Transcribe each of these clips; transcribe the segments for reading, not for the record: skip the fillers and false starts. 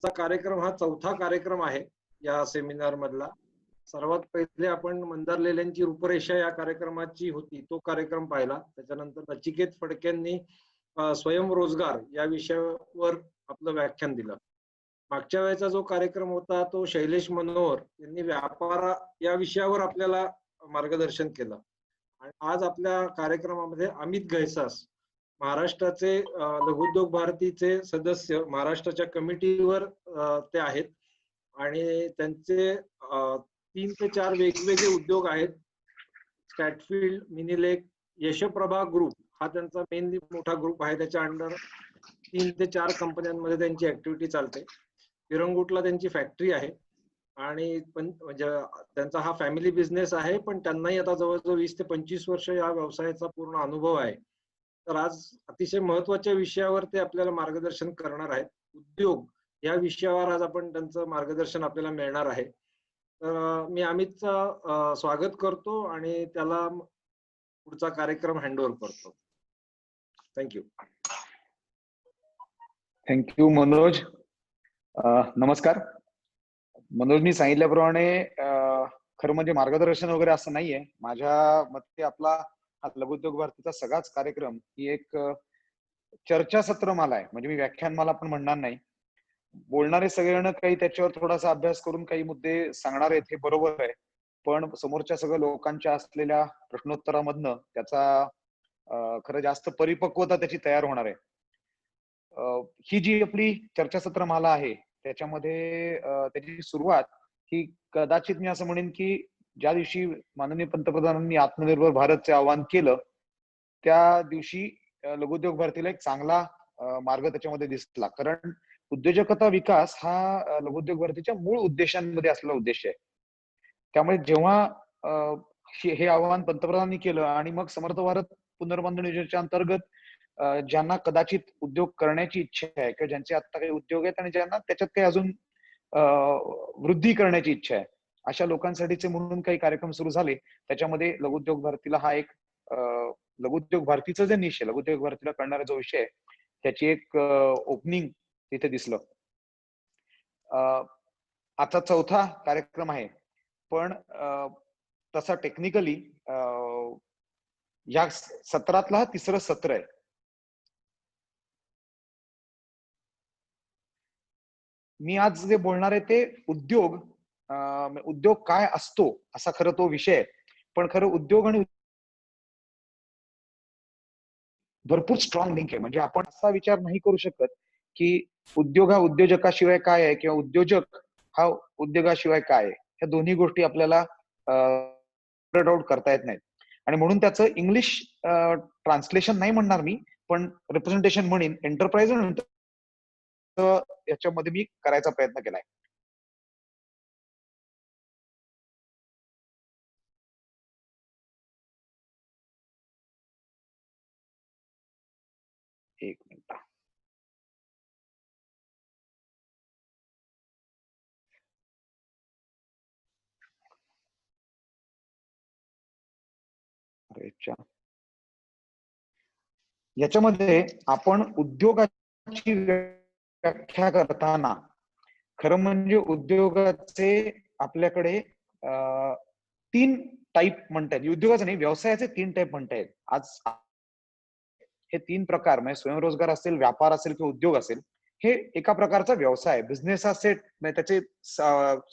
आजचा कार्यक्रम हा चौथा कार्यक्रम आहे या सेमिनार मधला. सर्वात पहिले आपण मंदारलेल्यांची रूपरेषा या कार्यक्रमाची होती तो कार्यक्रम पाहिला. त्याच्यानंतर नचिकेत फडक्यांनी स्वयंरोजगार या विषयावर आपलं व्याख्यान दिलं. मागच्या वेळेचा जो कार्यक्रम होता तो शैलेश मनोहर यांनी व्यापार या विषयावर आपल्याला मार्गदर्शन केलं. आणि आज आपल्या कार्यक्रमामध्ये अमित घैसास महाराष्ट्राचे लघुउद्योग भारतीचे सदस्य महाराष्ट्राच्या कमिटीवर ते आहेत आणि त्यांचे 3 ते 4 वेगवेगळे उद्योग आहेत. स्टॅटफील्ड, मिनीलेक, यशप्रभा ग्रुप हा त्यांचा मेनली मोठा ग्रुप आहे. त्याच्या अंडर 3 ते 4 कंपन्यांमध्ये त्यांची ऍक्टिव्हिटी चालते. विरंगुटला त्यांची फॅक्टरी आहे आणि म्हणजे त्यांचा हा फॅमिली बिझनेस आहे, पण त्यांनाही आता जवळजवळ 20 ते 25 वर्ष या व्यवसायाचा पूर्ण अनुभव आहे. तर आज अतिशय महत्वाच्या विषयावर ते आपल्याला मार्गदर्शन करणार आहेत. उद्योग या विषयावर आज आपण त्यांचं मार्गदर्शन आपल्याला मिळणार आहे. तर मी अमितचं स्वागत करतो आणि त्याला पुढचा कार्यक्रम हँडओव्हर करतो. थँक्यू. थँक्यू मनोज. नमस्कार. मनोजनी सांगितल्याप्रमाणे खरं म्हणजे मार्गदर्शन वगैरे असं नाहीये. माझ्या मते आपला हा लघुउद्योग भारतीचा सगळाच कार्यक्रम ही एक चर्चासत्रमाला आहे. म्हणजे मी व्याख्यानमाला पण म्हणणार नाही. बोलणारे सगळेजण काही त्याच्यावर थोडासा अभ्यास करून काही मुद्दे सांगणार आहेत हे बरोबर आहे, पण समोरच्या सगळ्या लोकांच्या असलेल्या प्रश्नोत्तरामधनं त्याचा खरं जास्त परिपक्वता त्याची तयार होणार आहे. ही जी आपली चर्चासत्रमाला आहे त्याच्यामध्ये त्याची सुरुवात ही कदाचित मी असं म्हणेन की ज्या दिवशी माननीय पंतप्रधानांनी आत्मनिर्भर भारतचे आवाहन केलं त्या दिवशी लघुउद्योग भारतीला एक चांगला मार्ग त्याच्यामध्ये दिसला. कारण उद्योजकता विकास हा लघुउद्योग भारतीच्या मूळ उद्देशांमध्ये असलेला उद्देश आहे. त्यामुळे जेव्हा हे आवाहन पंतप्रधानांनी केलं आणि मग समर्थ भारत पुनर्बांधणी योजनेच्या अंतर्गत ज्यांना कदाचित उद्योग करण्याची इच्छा आहे किंवा ज्यांचे आता काही उद्योग आहेत आणि ज्यांना त्याच्यात काही अजून वृद्धी करण्याची इच्छा आहे अशा लोकांसाठीचे म्हणून काही कार्यक्रम सुरू झाले. त्याच्यामध्ये लघुउद्योग भारतीला हा एक लघुउद्योग भारतीचं जे निश आहे, लघुउद्योग भारतीला करणारा जो विषय आहे त्याची एक ओपनिंग तिथे दिसलं. आता चौथा कार्यक्रम आहे, पण तसा टेक्निकली या सत्रातला हा तिसरं सत्र आहे. मी आज जे बोलणार आहे ते उद्योग काय असतो असा खरं तो विषय आहे. पण खरं उद्योग आणि भरपूर स्ट्रॉंग लिंक आहे. म्हणजे आपण असा विचार नाही करू शकत की उद्योग हा उद्योजकाशिवाय काय आहे किंवा उद्योजक हा उद्योगाशिवाय काय आहे. ह्या दोन्ही गोष्टी आपल्याला आउट करता येत नाहीत. आणि म्हणून त्याचं इंग्लिश ट्रान्सलेशन नाही म्हणणार मी, पण रिप्रेझेंटेशन म्हणेन एंटरप्राइज याच्यामध्ये मी करायचा प्रयत्न केलाय. एक मिनिट. याच्यामध्ये आपण उद्योगाची व्याख्या करताना खरं म्हणजे उद्योगाचे आपल्याकडे 3 टाईप म्हणतात. उद्योगाचे नाही, व्यवसायाचे 3 टाईप म्हणतात. आज हे 3 प्रकार म्हणजे स्वयंरोजगार असेल, व्यापार असेल किंवा उद्योग असेल, हे एका प्रकारचा व्यवसाय आहे. बिझनेस हा सेट म्हणजे त्याचे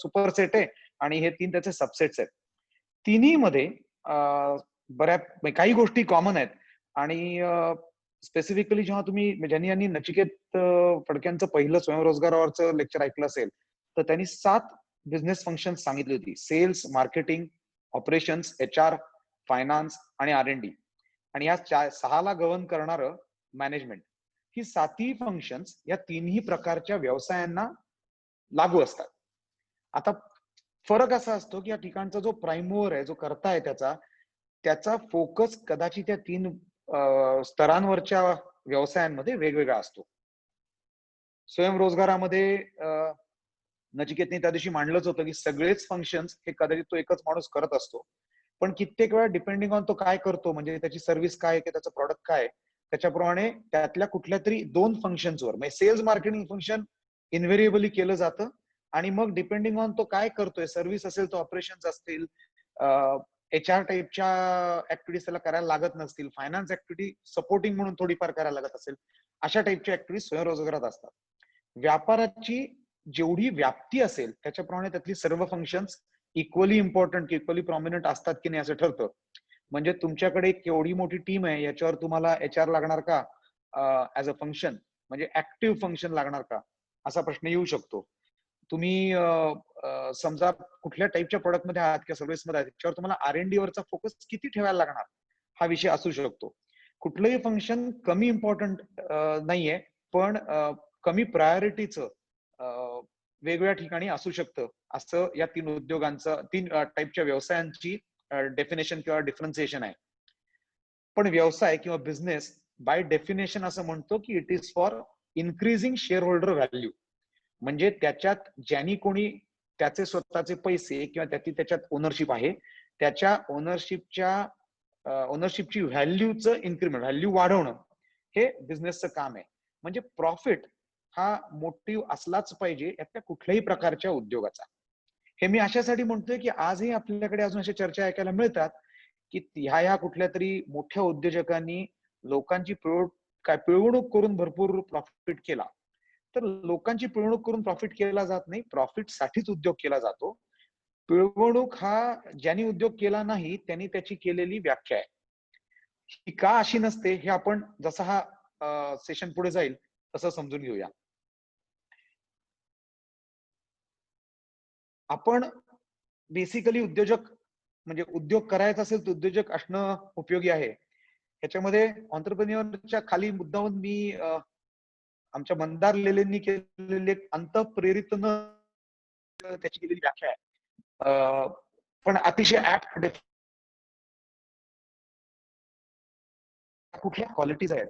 सुपर सेट आहे आणि हे 3 त्याचे सबसेट्स आहेत. तिन्ही मध्ये बऱ्याच काही गोष्टी कॉमन आहेत. आणि स्पेसिफिकली जेव्हा तुम्ही ज्यांनी नचिकेत फडक्यांचं पहिलं स्वयंरोजगारावरचं लेक्चर ऐकलं असेल तर त्यांनी 7 बिझनेस फंक्शन सांगितली होती. Sales, marketing, operations, HR, finance आणि R&D. आणि या 6ला गव्हर्न करणारं मॅनेजमेंट. ही 7ही फंक्शन्स या तिन्ही प्रकारच्या व्यवसायांना लागू असतात. आता फरक असा असतो की या ठिकाणचा जो प्राइम मूव्हर आहे, जो कर्ता आहे, त्याचा फोकस कदाचित या 3 स्तरांवरच्या व्यवसायांमध्ये वेगवेगळा असतो. स्वयंरोजगारामध्ये नचिकेतने त्या दिवशी मांडलंच होतं की सगळेच फंक्शन्स हे कदाचित तो एकच माणूस करत असतो, पण कित्येक वेळा डिपेंडिंग ऑन तो काय करतो, म्हणजे त्याची सर्व्हिस काय आहे, त्याचं प्रॉडक्ट काय, त्याच्याप्रमाणे त्यातल्या कुठल्या तरी 2 फंक्शन्सवर म्हणजे सेल्स मार्केटिंग फंक्शन इन्व्हेरिएबली केलं जातं. आणि मग डिपेंडिंग ऑन तो काय करतोय, सर्व्हिस असेल तर ऑपरेशन्स असतील, HR टाईपच्या ऍक्टिव्हिटीज त्याला करायला लागत नसतील, फायनान्स ऍक्टिव्हिटी सपोर्टिंग म्हणून थोडीफार करायला लागत असेल, अशा टाईपच्या ऍक्टिव्हिटीज स्वयंरोजगारात असतात. व्यापाराची जेवढी व्याप्ती असेल त्याच्याप्रमाणे त्यातली सर्व functions equally important, equally prominent असतात की नाही असं ठरतं. म्हणजे तुमच्याकडे केवढी मोठी टीम आहे याच्यावर तुम्हाला HR लागणार का ऍज अ फंक्शन, म्हणजे ऍक्टिव्ह फंक्शन लागणार का, असा प्रश्न येऊ शकतो. तुम्ही समजा कुठल्या टाईपच्या प्रोडक्ट मध्ये आहात किंवा सर्व्हिस मध्ये आहात त्याच्यावर तुम्हाला R&D वरचा फोकस किती ठेवायला लागणार हा विषय असू शकतो. कुठलंही फंक्शन कमी इम्पॉर्टंट नाहीये, पण कमी प्रायोरिटीचं वेगवेगळ्या ठिकाणी असू शकतं, असं या 3 उद्योगांचं, 3 टाईपच्या व्यवसायांची डेफिनेशन किंवा डिफरन्सिएशन आहे. पण व्यवसाय किंवा बिझनेस बाय डेफिनेशन असं म्हणतो की it is for increasing share holder value. म्हणजे त्याच्यात ज्यांनी कोणी त्याचे स्वतःचे पैसे किंवा त्याच्यात ओनरशिप आहे, त्याच्या ओनरशिपची व्हॅल्यूचं इन्क्रीमेंट, व्हॅल्यू वाढवणं, हे बिझनेसचं काम आहे. म्हणजे प्रॉफिट हा मोटिव्ह असलाच पाहिजे यातल्या कुठल्याही प्रकारच्या उद्योगाचा. हे मी अशासाठी म्हणतोय की आजही आपल्याकडे अजून अशा चर्चा ऐकायला मिळतात की ह्या कुठल्या तरी मोठ्या उद्योजकांनी लोकांची पिळवणूक करून भरपूर प्रॉफिट केला. तर लोकांची पिळवणूक करून प्रॉफिट केला जात नाही, प्रॉफिट साठीच उद्योग केला जातो. पिळवणूक हा ज्यांनी उद्योग केला नाही त्यांनी त्याची केलेली व्याख्या आहे. ही का अशी नसते हे आपण जसा हा सेशन पुढे जाईल तसं समजून घेऊया. आपण बेसिकली उद्योजक म्हणजे उद्योग करायचा असेल तर उद्योजक असणं उपयोगी आहे. ह्याच्यामध्ये ऑन्टरप्रेन्युअरच्या खाली मुद्दाहून मी आमच्या मंदार लेलेंनी केलेले अंतःप्रेरित न त्याची केलेली व्याख्या आहे. पण अतिशय ऍप्ट कुठल्या क्वालिटीज आहेत.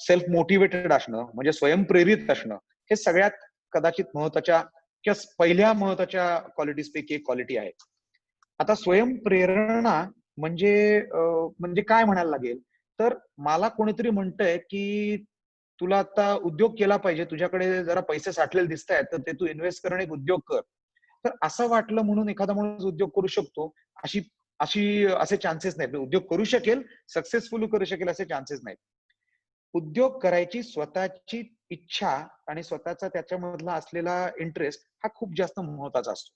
सेल्फ मोटिवेटेड असणं म्हणजे स्वयंप्रेरित असणं हे सगळ्यात कदाचित महत्वाच्या किंवा पहिल्या महत्वाच्या क्वालिटीज पैकी एक क्वालिटी आहे. आता स्वयंप्रेरणा म्हणजे काय म्हणायला लागेल, तर मला कोणीतरी म्हणतंय की तुला आता उद्योग केला पाहिजे, तुझ्याकडे जरा पैसे साठलेले दिसत आहेत तर ते तू इन्व्हेस्ट कर आणि एक उद्योग कर. तर असं वाटलं म्हणून एखादा माणूस उद्योग करू शकतो अशी अशी असे चान्सेस नाहीत. उद्योग करू शकेल, सक्सेसफुल करू शकेल असे चान्सेस नाहीत. उद्योग करायची स्वतःची इच्छा आणि स्वतःचा त्याच्यामधला असलेला इंटरेस्ट हा खूप जास्त महत्वाचा असतो.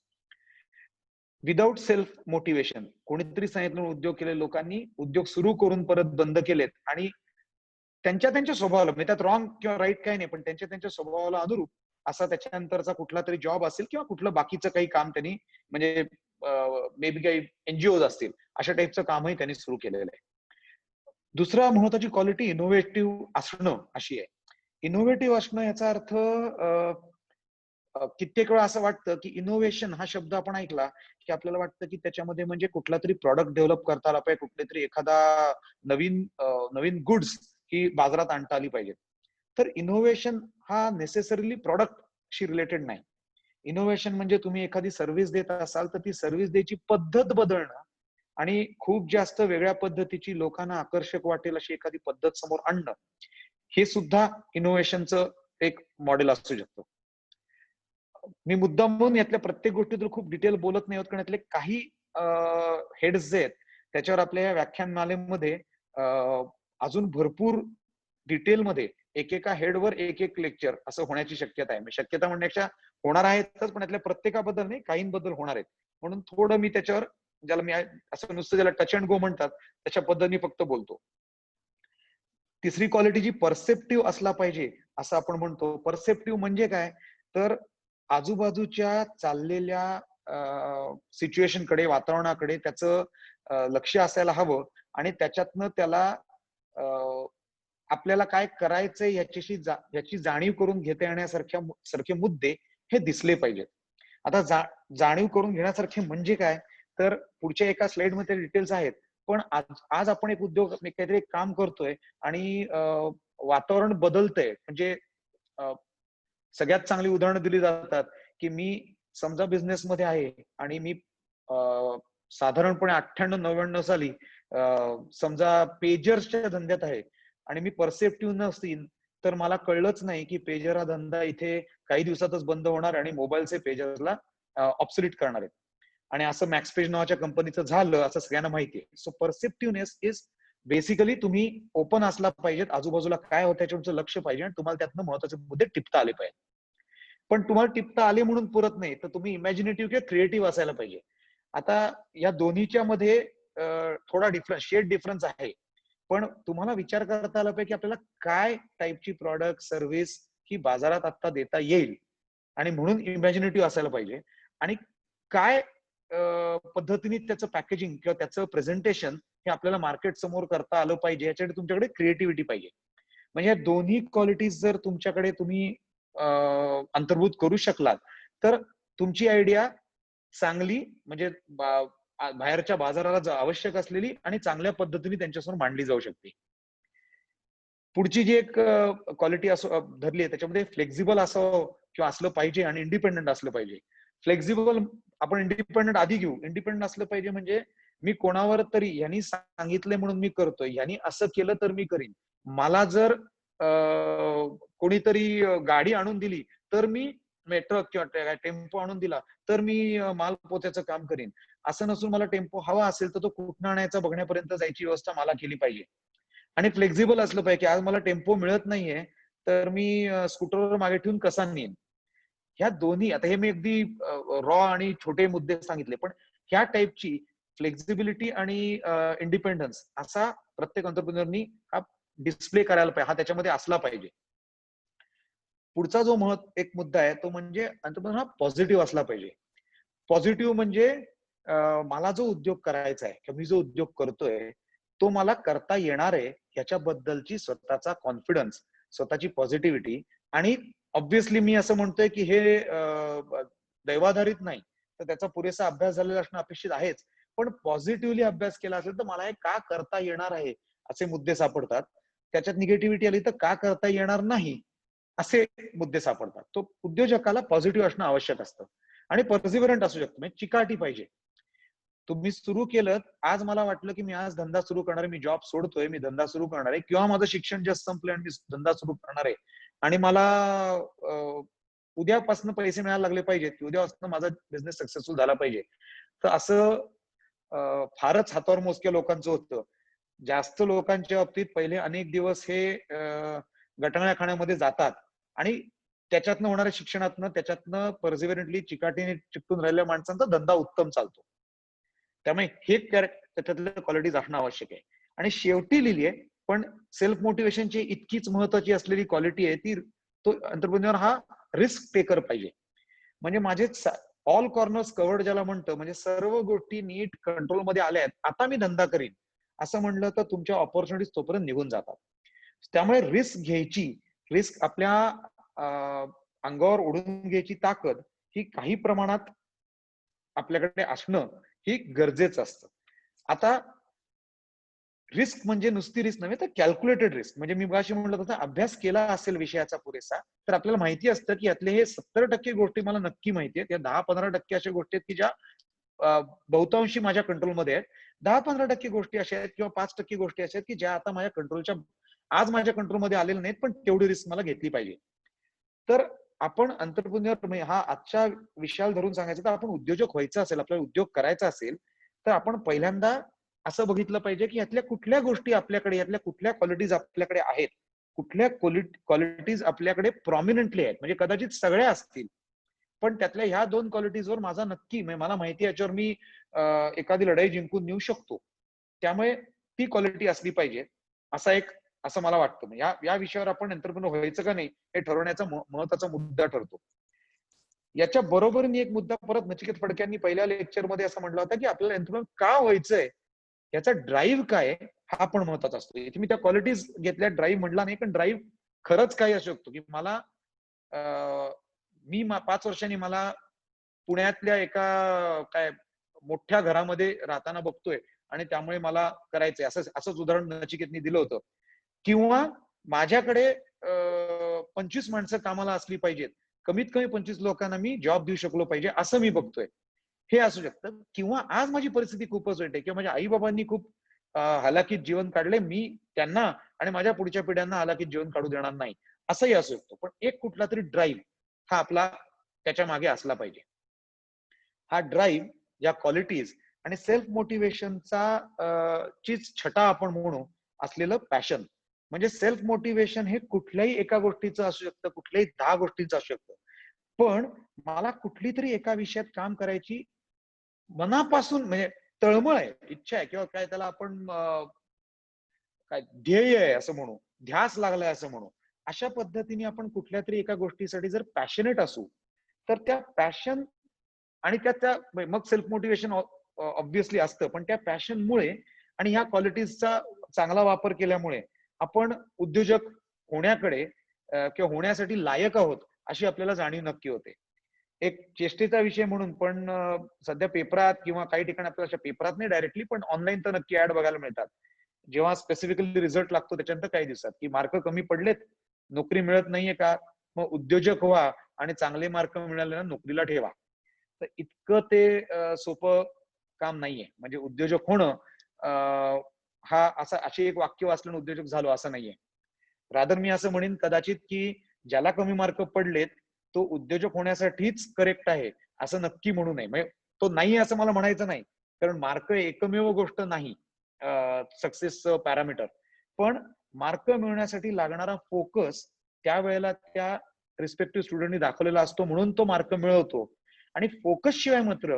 विदाउट सेल्फ मोटिवेशन, कोणीतरी सांगितलं उद्योग केले लोकांनी उद्योग सुरू करून परत बंद केलेत आणि त्यांच्या स्वभावाला, म्हणजे त्यात रॉंग किंवा राईट काही नाही, पण त्यांच्या स्वभावाला अनुरूप असा त्याच्यानंतरचा कुठला तरी जॉब असेल किंवा कुठलं बाकीचं काही काम त्यांनी म्हणजे मे बी काही एनजीओ असतील अशा टाईपचं कामही त्यांनी सुरू केलेलं आहे. दुसरा महत्वाची क्वालिटी इनोव्हेटिव्ह असणं अशी आहे. इनोव्हेटिव्ह असणं याचा अर्थ कित्येक वेळा असं वाटतं की इनोव्हेशन हा शब्द आपण ऐकला की आपल्याला वाटतं की त्याच्यामध्ये म्हणजे कुठला तरी प्रॉडक्ट डेव्हलप करता आला पाहिजे, कुठले तरी एखादा नवीन गुड्स ही बाजारात आणता आली पाहिजे. तर इनोव्हेशन हा नेसेसरीली प्रॉडक्टशी रिलेटेड नाही. इनोव्हेशन म्हणजे तुम्ही एखादी सर्व्हिस देत असाल तर ती सर्व्हिस द्यायची पद्धत बदलणं आणि खूप जास्त वेगळ्या पद्धतीची लोकांना आकर्षक वाटेल अशी एखादी पद्धत समोर आणणं, हे सुद्धा इनोव्हेशनचं एक मॉडेल असू शकतं. मी मुद्दाम म्हणून यातल्या प्रत्येक गोष्टीत खूप डिटेल बोलत नाही होत, कारण यातले काही हेड्स जे आहेत त्याच्यावर आपल्या या व्याख्यानमालेमध्ये अजून भरपूर डिटेलमध्ये एकेका हेडवर एक लेक्चर असं होण्याची शक्यता आहे. शक्यता म्हणण्यापेक्षा होणार आहेतच, पण यातल्या प्रत्येकाबद्दल नाही, काहींबद्दल होणार आहेत. म्हणून थोडं मी त्याच्यावर, ज्याला मी असं नुसतं ज्याला टच अँड गो म्हणतात त्याच्या पद्धतीने फक्त बोलतो. तिसरी क्वालिटी जी परसेप्टिव्ह असला पाहिजे असं आपण म्हणतो. परसेप्टिव्ह म्हणजे काय, तर आजूबाजूच्या चाललेल्या सिच्युएशन कडे, वातावरणाकडे त्याचं लक्ष असायला हवं आणि त्याच्यातनं त्याला आपल्याला काय करायचंय याची जाणीव करून घेता येण्यासारखे मुद्दे हे दिसले पाहिजेत. आता जाणीव करून घेण्यासारखे म्हणजे काय, तर पुढच्या एका स्लाइड मध्ये डिटेल्स आहेत, पण आज आपण एक उद्योग काहीतरी काम करतोय आणि वातावरण बदलतंय. म्हणजे सगळ्यात चांगली उदाहरणं दिली जातात की मी समजा बिझनेस मध्ये आहे आणि मी साधारणपणे 98-99 साली समजा पेजर्सच्या धंद्यात आहे आणि मी परसेप्टिव्ह नसतील तर मला कळलंच नाही की पेजर हा धंदा इथे काही दिवसातच बंद होणार आणि मोबाईलचे पेजरला ऑब्सोलीट करणार आहेत. आणि असं मॅक्सपेज नावाच्या कंपनीचं झालं असं सगळ्यांना माहिती आहे. सो परसेप्टिव्हनेस इज बेसिकली तुम्ही ओपन असला पाहिजेत, आजूबाजूला काय होतं त्याच्यावरचं लक्ष पाहिजे आणि तुम्हाला त्यातनं महत्वाचे मुद्दे टिपता आले पाहिजे. पण तुम्हाला टिपता आले म्हणून पुरत नाही, तर तुम्ही इमॅजिनेटिव्ह किंवा क्रिएटिव्ह असायला पाहिजे. आता या दोन्हीच्या मध्ये थोडा डिफरन्स आहे. पण तुम्हाला विचार करता आला पाहिजे की आपल्याला काय टाईपची प्रॉडक्ट सर्व्हिस ही बाजारात आता देता येईल, आणि म्हणून इमॅजिनेटिव्ह असायला पाहिजे. आणि काय पद्धतीने त्याचं पॅकेजिंग किंवा त्याचं प्रेझेंटेशन हे आपल्याला मार्केट समोर करता आलं पाहिजे, याच्यासाठी तुमच्याकडे क्रिएटिव्हिटी पाहिजे. म्हणजे या दोन्ही क्वालिटीज जर तुमच्याकडे तुम्ही अंतर्भूत करू शकलात, तर तुमची आयडिया चांगली म्हणजे बाहेरच्या बाजाराला आवश्यक असलेली आणि चांगल्या पद्धतीने त्यांच्यासमोर मांडली जाऊ शकते. पुढची जी एक क्वालिटी धरली आहे त्याच्यामध्ये फ्लेक्झिबल असावं किंवा असलं पाहिजे आणि इंडिपेंडंट असलं पाहिजे. फ्लेक्झिबल आपण इंडिपेंडंट आधी घेऊ. इंडिपेंडंट असलं पाहिजे म्हणजे मी कोणावर तरी यांनी सांगितलंय म्हणून मी करतोय, यांनी असं केलं तर मी करीन. मला जर कोणीतरी गाडी आणून दिली तर मी ट्रक किंवा टेम्पो आणून दिला तर मी माल पोत्याचं काम करीन. असं नसून मला टेम्पो हवा असेल तर तो कुठं आणायचा बघण्यापर्यंत जायची व्यवस्था मला केली पाहिजे. आणि फ्लेक्झिबल असलं पाहिजे की आज मला टेम्पो मिळत नाहीये तर मी स्कूटरवर मागे ठेवून कसा नेईन. ह्या दोन्ही, आता हे मी अगदी रॉ आणि छोटे मुद्दे सांगितले, पण ह्या टाईपची फ्लेक्झिबिलिटी आणि इंडिपेंडन्स असा प्रत्येक एंटरप्रेन्योरनी हा डिस्प्ले करायला पाहिजे, हा त्याच्यामध्ये असला पाहिजे. पुढचा जो एक मुद्दा आहे तो म्हणजे एंटरप्रेन्योर हा पॉझिटिव्ह असला पाहिजे. पॉझिटिव्ह म्हणजे मला जो उद्योग करायचा आहे किंवा मी जो उद्योग करतोय तो मला करता येणार आहे याच्याबद्दलची स्वतःचा कॉन्फिडन्स, स्वतःची पॉझिटिव्हिटी. आणि ऑब्व्हियसली मी असं म्हणतोय की हे दैवाधारित नाही, तर त्याचा पुरेसा अभ्यास झालेला असणं अपेक्षित आहेच. पण पॉझिटिव्हली अभ्यास केला असेल तर मला हे का करता येणार आहे असे मुद्दे सापडतात. त्याच्यात निगेटिव्हिटी आली तर का करता येणार नाही असे मुद्दे सापडतात. तो उद्योजकाला पॉझिटिव्ह असणं आवश्यक असतं आणि परसिव्हरंट असू शकतो, म्हणजे चिकाटी पाहिजे. तुम्ही सुरू केलं, आज मला वाटलं की मी आज धंदा सुरू करणार आहे, मी जॉब सोडतोय, मी धंदा सुरू करणार आहे, किंवा माझं शिक्षण जस्ट संपलं आणि मी धंदा सुरू करणार आहे आणि मला उद्यापासून पैसे मिळायला लागले पाहिजेत की उद्यापासून माझा बिझनेस सक्सेसफुल झाला पाहिजे. तर असं फारच हातावर मोजक्या लोकांचं होतं. जास्त लोकांच्या बाबतीत पहिले अनेक दिवस हे गटांगळ्या खाण्यामध्ये जातात आणि त्याच्यातनं होणाऱ्या शिक्षणातनं, त्याच्यातनं परसिव्हरंटली चिकाटीने चिकटून राहिलेल्या माणसांचा धंदा उत्तम चालतो. त्यामुळे हे त्याच्यातल्या क्वालिटीज असणं आवश्यक आहे. आणि शेवटी लिहिलीये, पण सेल्फ मोटिवेशनची इतकीच महत्वाची असलेली क्वालिटी आहे ती, तो एंटरप्रेन्योर हा रिस्क टेकर पाहिजे. म्हणजे माझे ऑल कॉर्नर्स कव्हर्ड ज्याला म्हणतं, म्हणजे सर्व गोष्टी नीट कंट्रोलमध्ये आल्या आहेत, आता मी धंदा करीन असं म्हणलं तर तुमच्या ऑपॉर्च्युनिटीज तोपर्यंत निघून जातात. त्यामुळे रिस्क घ्यायची, रिस्क आपल्या अंगावर ओढून घ्यायची ताकद ही काही प्रमाणात आपल्याकडे असणं ही गरजेचं असतं. आता रिस्क म्हणजे नुसती रिस्क नव्हे तर कॅल्क्युलेटेड रिस्क. म्हणजे मी मगाशी म्हटलं तसं अभ्यास केला असेल विषयाचा पुरेसा तर आपल्याला माहिती असतं की यातले हे 70% गोष्टी मला नक्की माहिती आहेत. या 10-15% अशा गोष्टी आहेत की ज्या बहुतांशी माझ्या कंट्रोलमध्ये आहेत. 10-15% गोष्टी अशा आहेत किंवा 5% गोष्टी अशा आहेत की ज्या आता माझ्या कंट्रोलच्या, आज माझ्या कंट्रोलमध्ये आलेल्या नाहीत, पण तेवढी रिस्क मला घेतली पाहिजे. तर आपण एंटरप्रेन्योर हा आजच्या विषयाला धरून सांगायचं तर आपण उद्योजक व्हायचं असेल, आपल्याला उद्योग करायचा असेल तर आपण पहिल्यांदा असं बघितलं पाहिजे की यातल्या कुठल्या गोष्टी आपल्याकडे, यातल्या कुठल्या क्वालिटीज आपल्याकडे आहेत, कुठल्या क्वालिटीज आपल्याकडे प्रॉमिनंटली आहेत. म्हणजे कदाचित सगळ्या असतील पण त्यातल्या ह्या 2 क्वालिटीजवर माझा नक्की, मला माहिती आहे याच्यावर मी एखादी लढाई जिंकून नेऊ शकतो. त्यामुळे ती क्वालिटी असली पाहिजे, असं मला वाटतं. या विषयावर आपण एंटरप्रेन्योर व्हायचं का नाही हे ठरवण्याचा महत्वाचा मुद्दा ठरतो. याच्या बरोबरीने एक मुद्दा परत नचिकेत फडक्यांनी पहिल्या लेक्चरमध्ये असं म्हटलं होतं की आपल्याला एंटरप्रेन्योर का व्हायचंय, याचा ड्राईव्ह काय हा पण महत्वाचा असतो. इथे मी त्या क्वालिटीज घेतल्या, ड्राईव्ह म्हटला नाही, पण ड्राईव्ह खरंच काही असू शकतो की मला मी 5 वर्षांनी मला पुण्यातल्या एका काय मोठ्या घरामध्ये राहताना बघतोय आणि त्यामुळे मला करायचंय, असंच उदाहरण नचिकेतनी दिलं होतं. किंवा माझ्याकडे 25 माणसं कामाला असली पाहिजेत, कमीत कमी 25 लोकांना मी जॉब देऊ शकलो पाहिजे असं मी बघतोय, हे असू शकतं. किंवा आज माझी परिस्थिती खूपच वाईट आहे किंवा माझ्या आई बाबांनी खूप हलाखीत जीवन काढले, मी त्यांना आणि माझ्या पुढच्या पिढ्यांना हलाखीत जीवन काढू देणार नाही, असंही असू शकतो, पण एक कुठला तरी ड्राईव्ह हा आपला त्याच्या मागे असला पाहिजे. हा ड्राईव्ह, या क्वालिटीज आणि सेल्फ मोटिवेशनचा चीच छटा आपण म्हणू असलेलं पॅशन. म्हणजे सेल्फ मोटिवेशन हे कुठल्याही एका गोष्टीचं असू शकतं, कुठल्याही 10 गोष्टींचं असू शकतं, पण मला कुठली तरी एका विषयात काम करायची मनापासून म्हणजे तळमळ आहे, इच्छा आहे, किंवा काय त्याला आपण काय ध्येय आहे असं म्हणू, ध्यास लागलाय असं म्हणू. अशा पद्धतीने आपण कुठल्या तरी एका गोष्टीसाठी जर पॅशनेट असू, तर त्या पॅशन आणि त्या मग सेल्फ मोटिवेशन ऑब्व्हियसली असतं, पण त्या पॅशनमुळे आणि ह्या क्वालिटीजचा चांगला वापर केल्यामुळे आपण उद्योजक होण्याकडे किंवा होण्यासाठी लायक आहोत अशी आपल्याला जाणीव नक्की होते. एक चेष्टेचा विषय म्हणून, पण सध्या पेपरात किंवा काही ठिकाणी आपल्याला अशा पेपरात नाही डायरेक्टली, पण ऑनलाईन तर नक्की ऍड बघायला मिळतात. जेव्हा स्पेसिफिकली रिझल्ट लागतो त्याच्यानंतर काही दिवसात की मार्क कमी पडलेत, नोकरी मिळत नाहीये का, मग उद्योजक व्हा आणि चांगले मार्क मिळालेल्या नोकरीला ठेवा. तर इतकं ते सोपं काम नाहीये. म्हणजे उद्योजक होणं हा अशी एक वाक्य वाचलं उद्योजक झालो असं नाहीये. रादर मी असं म्हणेन कदाचित की ज्याला कमी मार्क पडलेत तो उद्योजक होण्यासाठीच करेक्ट आहे असं नक्की म्हणू नये. म्हणजे तो नाही असं मला म्हणायचं नाही, कारण मार्क एकमेव गोष्ट नाही सक्सेसचं पॅरामीटर. पण मार्क मिळवण्यासाठी लागणारा फोकस त्यावेळेला त्या रिस्पेक्टिव्ह स्टुडंटनी दाखवलेला असतो, म्हणून तो मार्क मिळवतो. आणि फोकस शिवाय मात्र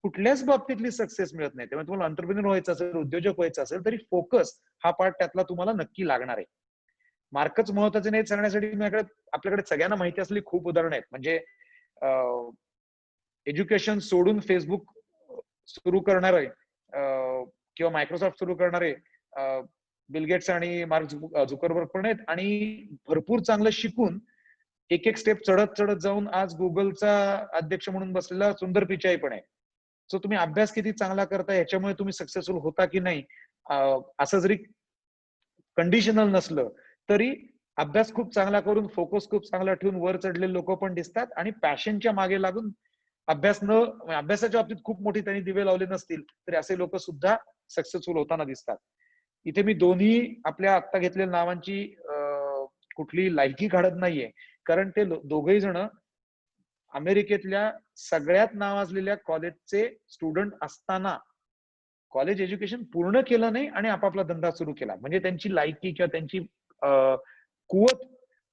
कुठल्याच बाबतीतली सक्सेस मिळत नाही. तेव्हा तुम्हाला एंटरप्रेन्योर व्हायचं असेल, उद्योजक व्हायचं असेल, तरी फोकस हा पार्ट त्यातला तुम्हाला नक्की लागणार आहे. मार्कच महत्वाचे नाही सांगण्यासाठी आपल्याकडे सगळ्यांना माहिती असलेली खूप उदाहरणं आहेत. म्हणजे एज्युकेशन सोडून फेसबुक सुरू करणारे किंवा मायक्रोसॉफ्ट सुरू करणारे बिल गेट्स आणि मार्क झुकरबर्ग पण आहेत, आणि भरपूर चांगलं शिकून एक एक स्टेप चढत चढत जाऊन आज गुगलचा अध्यक्ष म्हणून बसलेला सुंदर पिचाई पण आहे. सो तुम्ही अभ्यास किती चांगला करता याच्यामुळे तुम्ही सक्सेसफुल होता की नाही असं जरी कंडिशनल नसलं तरी अभ्यास खूप चांगला करून फोकस खूप चांगला ठेवून वर चढलेले लोक पण दिसतात, आणि पॅशनच्या मागे लागून अभ्यासाच्या बाबतीत खूप मोठी त्यांनी दिवे लावले नसतील तरी असे लोक सुद्धा सक्सेसफुल होताना दिसतात. इथे मी दोन्ही आपल्या आत्ता घेतलेल्या नावांची कुठली लायकी काढत नाहीये, कारण ते दोघही जण अमेरिकेतल्या सगळ्यात नावाजलेल्या कॉलेजचे स्टुडंट असताना कॉलेज एज्युकेशन पूर्ण केलं नाही आणि आपापला धंदा सुरू केला. म्हणजे त्यांची लायकी किंवा त्यांची कुवत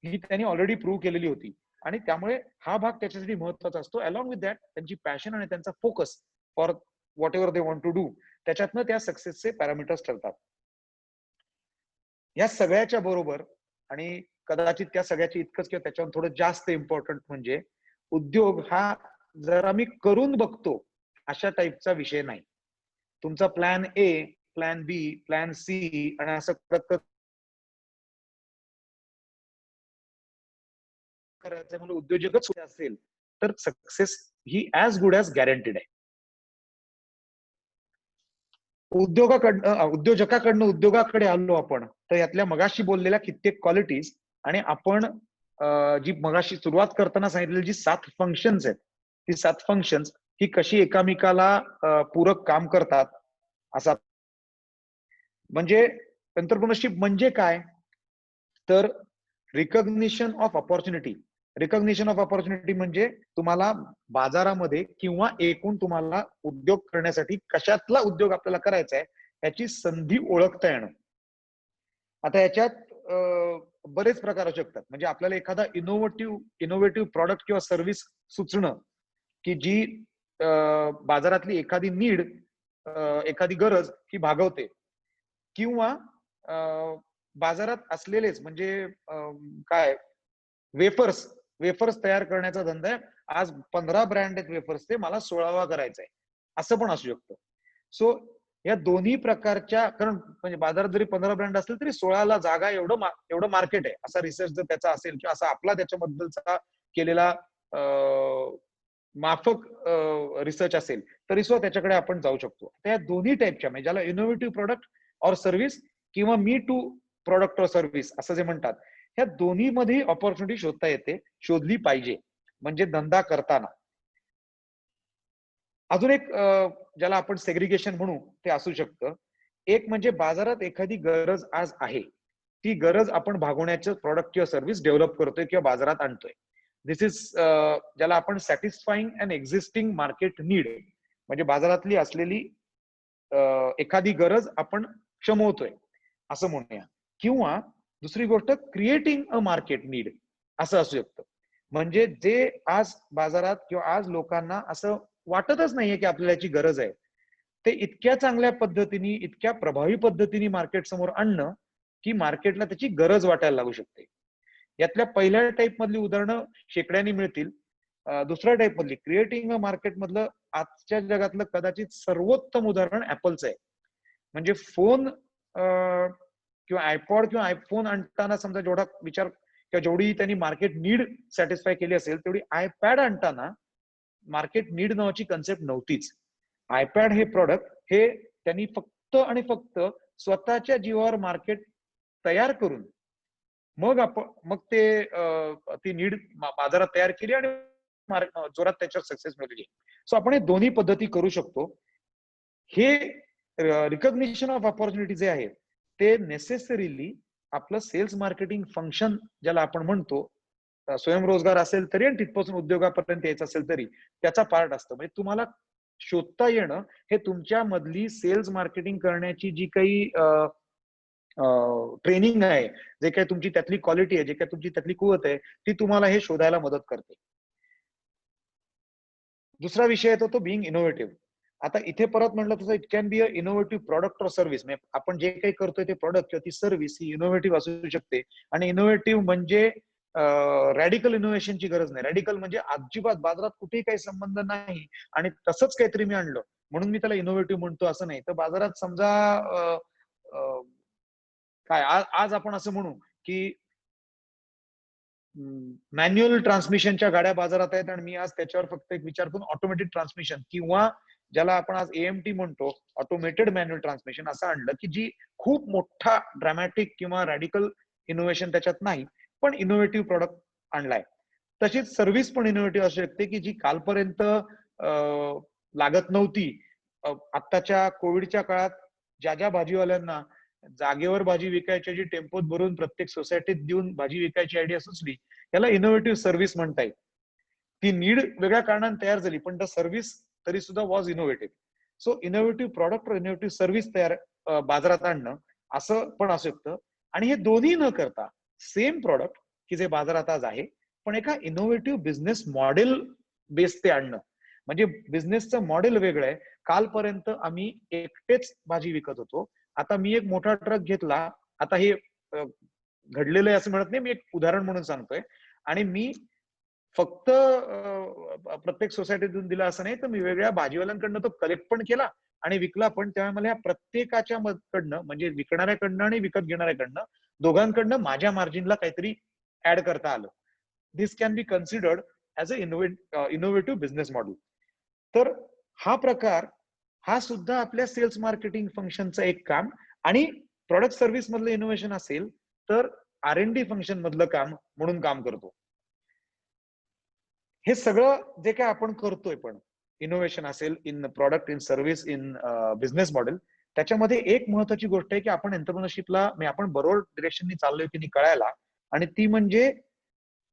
ही त्यांनी ऑलरेडी प्रूव्ह केलेली होती, आणि त्यामुळे हा भाग त्याच्यासाठी महत्वाचा असतो. अलॉंग विथ दॅट त्यांची पॅशन आणि त्यांचा focus for whatever they want to do, त्याच्यातनं त्या सक्सेसचे पॅरामीटर्स ठरतात. या सगळ्याच्या बरोबर, आणि कदाचित त्या सगळ्याची इतकंच किंवा त्याच्यावर थोडं जास्त इम्पॉर्टंट म्हणजे उद्योग हा जर आम्ही करून बघतो अशा टाईपचा विषय नाही. तुमचा plan A, plan B, plan C आणि असं करायचं म्हणून उद्योजकच असेल तर सक्सेस ही ऍज गुड ऍज गॅरंटीड आहे. उद्योजकाकडनं उद्योगाकडे आलो आपण, तर यातल्या मगाशी बोललेल्या कित्येक क्वालिटीज आणि आपण जी मगाशी सुरुवात करताना सांगितलेली जी 7 फंक्शन्स आहेत, ती 7 फंक्शन्स ही कशी एकामेकाला पूरक काम करतात असा. म्हणजे एंटरप्रेन्योरशिप म्हणजे काय, तर recognition of opportunity. Recognition of opportunity म्हणजे तुम्हाला बाजारामध्ये किंवा एकूण तुम्हाला उद्योग करण्यासाठी कशातला उद्योग आपल्याला करायचा आहे याची संधी ओळखता येणं. आता याच्यात बरेच प्रकार असू शकतात. म्हणजे आपल्याला एखादा इनोव्हेटिव्ह प्रॉडक्ट किंवा सर्व्हिस सुचणं की जी बाजारातली एखादी नीड, एखादी गरज ही भागवते, किंवा बाजारात असलेलेच म्हणजे काय वेफर्स वेफर्स तयार करण्याचा धंदा आहे. आज 15 ब्रँड आहेत वेफर्सचे, मला 16वा करायचा आहे, असं पण असू शकतं. सो या दोन्ही प्रकारच्या, कारण म्हणजे बाजारात जरी 15 ब्रँड असतील तरी 16ला जागा एवढं मार्केट आहे, असा रिसर्च जर त्याचा असेल किंवा असा आपला त्याच्याबद्दलचा केलेला माफक रिसर्च असेल तरी सुद्धा त्याच्याकडे आपण जाऊ शकतो. त्या दोन्ही टाईपच्या म्हणजे ज्याला इनोव्हेटिव्ह प्रोडक्ट ऑर सर्व्हिस किंवा me too product or service असं जे म्हणतात, ह्या दोन्ही मध्ये ऑपॉर्च्युनिटी शोधता येते, शोधली पाहिजे म्हणजे धंदा करताना. अजून एक ज्याला आपण सेग्रिगेशन म्हणू ते असू शकतं. एक म्हणजे बाजारात एखादी गरज आज आहे, ती गरज आपण भागवण्याचं प्रॉडक्ट किंवा सर्व्हिस डेव्हलप करतोय किंवा बाजारात आणतोय. दिस इज ज्याला आपण satisfying an existing market need, म्हणजे बाजारातली असलेली एखादी गरज आपण क्षमवतोय असं म्हणूया. किंवा दुसरी गोष्ट क्रिएटिंग अ मार्केट नीड असं असू शकतं. म्हणजे जे आज बाजारात किंवा आज लोकांना असं वाटतच नाहीये की आपल्याला याची गरज आहे, ते इतक्या चांगल्या पद्धतीने, इतक्या प्रभावी पद्धतीने मार्केट समोर आणणं की मार्केटला त्याची गरज वाटायला लागू शकते. यातल्या पहिल्या टाईप मधली उदाहरणं शेकड्यांनी मिळतील. दुसऱ्या टाईप मधली क्रिएटिंग अ मार्केट मधलं आजच्या जगातलं कदाचित सर्वोत्तम उदाहरण ऍपलचं आहे. म्हणजे फोन किंवा आयपॉड किंवा आयफोन आणताना समजा जेवढा विचार किंवा जेवढी त्यांनी मार्केट नीड सॅटिस्फाय केली असेल, तेवढी आयपॅड आणताना मार्केट नीड नावाची कन्सेप्ट नव्हतीच. आयपॅड हे प्रॉडक्ट हे त्यांनी फक्त आणि फक्त स्वतःच्या जीवावर मार्केट तयार करून मग ती नीड बाजारात तयार केली आणि जोरात त्याच्यावर सक्सेस मिळवली. सो आपण हे दोन्ही पद्धती करू शकतो. हे रिकॉग्निशन ऑफ ऑपॉर्च्युनिटी जे आहे ते नेसेसरीली आपलं सेल्स मार्केटिंग फंक्शन ज्याला आपण म्हणतो, स्वयंरोजगार असेल तरी आणि तिथपासून उद्योगापर्यंत यायचं असेल तरी त्याचा पार्ट असतं. म्हणजे तुम्हाला शोधता येणं हे तुमच्या मधली सेल्स मार्केटिंग करण्याची जी काही ट्रेनिंग आहे, जे काही तुमची त्यातली क्वालिटी आहे, जे काही तुमची त्यातली कुवत आहे, ती तुम्हाला हे शोधायला मदत करते. दुसरा विषय येतो तो बिंग इनोव्हेटिव्ह. आता इथे परत म्हटलं तसं it can be a innovative product और सर्व्हिस. आपण जे काही करतोय ते प्रॉडक्ट किंवा ती सर्व्हिस ही इनोव्हेटिव्ह असू शकते. आणि इनोव्हेटिव्ह म्हणजे रॅडिकल इनोव्हेशनची गरज नाही. रॅडिकल म्हणजे अजिबात बाजारात कुठेही काही संबंध नाही आणि तसंच काहीतरी मी आणलं म्हणून मी त्याला इनोव्हेटिव्ह म्हणतो असं नाही. तर बाजारात समजा काय आज आपण असं म्हणू की मॅन्युअल ट्रान्समिशनच्या गाड्या बाजारात आहेत आणि मी आज त्याच्यावर फक्त एक विचार करून ऑटोमॅटिक ट्रान्समिशन किंवा ज्याला आपण आज एएमटी म्हणतो, ऑटोमेटेड मॅन्युअल ट्रान्समिशन, असं आणलं की जी खूप मोठा ड्रॅमॅटिक किंवा रॅडिकल इनोव्हेशन त्याच्यात नाही, पण इनोव्हेटिव्ह प्रोडक्ट आणलाय. तशीच सर्व्हिस पण इनोव्हेटिव्ह असू शकते की जी कालपर्यंत लागत नव्हती. आत्ताच्या कोविडच्या काळात ज्या ज्या भाजीवाल्यांना जागेवर भाजी विकायची, जी टेम्पोत भरून प्रत्येक सोसायटीत देऊन भाजी विकायची आयडिया सुचली, त्याला इनोव्हेटिव्ह सर्व्हिस म्हणता येईल. ती नीड वेगळ्या कारणाने तयार झाली, पण द सर्व्हिस तरी सुद्धा was innovative. So innovative product और इनोव्हेटिव्ह सर्व्हिस तयार बाजारात आणणं असं पण असू शकतं. आणि हे दोन्ही न करता सेम प्रॉडक्ट की जे बाजारात आज आहे, पण एका इनोव्हेटिव्ह बिझनेस मॉडेल बेस ते आणणं. म्हणजे बिझनेसचं मॉडेल वेगळं आहे. कालपर्यंत आम्ही एकटेच भाजी विकत होतो, आता मी एक मोठा ट्रक घेतला. आता हे घडलेलं आहे असं म्हणत नाही, मी एक उदाहरण म्हणून सांगतोय. आणि मी फक्त प्रत्येक सोसायटीतून दिला असं नाही, तर मी वेगळ्या भाजीवाल्यांकडनं तो कलेक्ट पण केला आणि विकला पण. त्यामुळे मला या प्रत्येकाच्या कडनं, म्हणजे विकणाऱ्याकडनं आणि विकत घेणाऱ्याकडनं, दोघांकडनं माझ्या मार्जिनला काहीतरी ऍड करता आलं. This can be considered as a innovative business model. तर हा प्रकार हा सुद्धा आपल्या सेल्स मार्केटिंग फंक्शनचं एक काम. आणि प्रॉडक्ट सर्व्हिस मधलं इनोव्हेशन असेल तर R&D फंक्शन मधलं काम म्हणून काम करतो. हे सगळं जे काय आपण करतोय, पण इनोव्हेशन असेल in product, in service, in business model, त्याच्यामध्ये एक महत्वाची गोष्ट आहे की आपण एंटरप्रेन्योरशिपला आपण बरोबर डिरेक्शननी चाललोय की नाही कळायला. आणि ती म्हणजे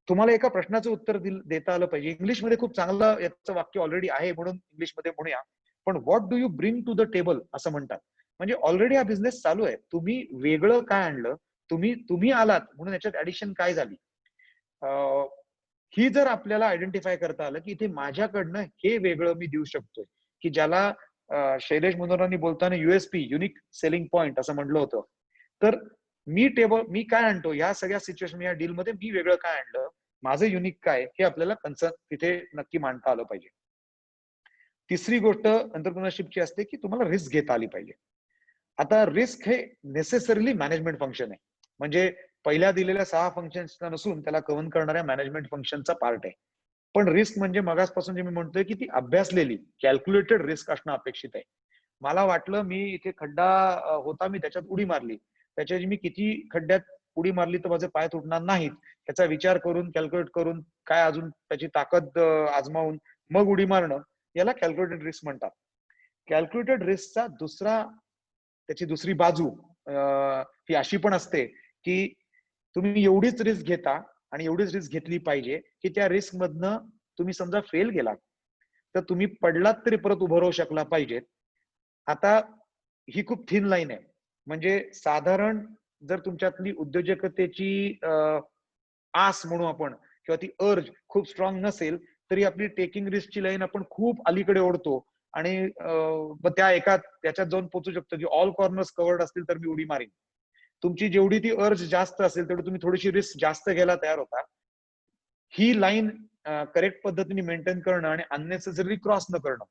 तुम्हाला एका प्रश्नाचं उत्तर देता आलं पाहिजे. इंग्लिशमध्ये खूप चांगलं याचं वाक्य ऑलरेडी आहे म्हणून इंग्लिशमध्ये म्हणूया. पण what do you bring to the table असं म्हणतात. म्हणजे ऑलरेडी हा बिझनेस चालू आहे, तुम्ही वेगळं काय आणलं, तुम्ही आलात म्हणून याच्यात ऍडिशन काय झाली, ही जर आपल्याला आयडेंटिफाय करता आलं की इथे माझ्याकडनं हे वेगळं मी देऊ शकतोय, की ज्याला शैलेश मुनोरांनी बोलताना युएसपी, युनिक सेलिंग पॉइंट असं म्हटलं होतं. तर मी काय आणतो या सगळ्या सिच्युएशन, या डीलमध्ये मी वेगळं काय आणलं, माझं युनिक काय, हे आपल्याला कन्सर्न तिथे नक्की मांडता आलं पाहिजे. तिसरी गोष्ट एंटरप्रेन्योरशिपची असते की तुम्हाला रिस्क घेता आली पाहिजे. आता रिस्क हे नेसेसरीली मॅनेजमेंट फंक्शन आहे. म्हणजे पहिल्या दिलेल्या 6 फंक्शन्सचा नसून त्याला कव्हर करणाऱ्या मॅनेजमेंट फंक्शनचा पार्ट आहे. पण रिस्क म्हणजे मगासपासून जे मी म्हणतोय की ती अभ्यासलेली कॅल्क्युलेटेड रिस्क असणं अपेक्षित आहे. मला वाटलं मी इथे खड्डा होता, मी त्याच्यात उडी मारली, त्याच्याऐवजी मी किती खड्ड्यात उडी मारली तर माझे पाय तुटणार नाहीत याचा विचार करून, कॅल्क्युलेट करून, काय अजून त्याची ताकद आजमावून मग उडी मारणं, याला कॅल्क्युलेटेड रिस्क म्हणतात. कॅल्क्युलेटेड रिस्कचा त्याची दुसरी बाजू ही अशी पण असते की तुम्ही एवढीच रिस्क घेता आणि एवढीच रिस्क घेतली पाहिजे की त्या रिस्क मधनं तुम्ही समजा फेल गेलात तर तुम्ही पडलात तरी परत उभं राहू शकला पाहिजेत. आता ही खूप थिन लाईन आहे. म्हणजे साधारण जर तुमच्यातली उद्योजकतेची आस म्हणू आपण किंवा ती अर्ज खूप स्ट्रॉंग नसेल तरी आपली टेकिंग रिस्कची लाईन आपण खूप अलीकडे ओढतो आणि त्याच्यात जाऊन पोहोचू शकतो की ऑल कॉर्नर्स कव्हर्ड असतील तर मी उडी मारीन. तुमची जेवढी ती अर्ज जास्त असेल तेवढी तुम्ही थोडीशी रिस्क जास्त घ्यायला तयार होता. ही लाईन करेक्ट पद्धतीने मेंटेन करणं आणि अननेसेसरी क्रॉस न करणं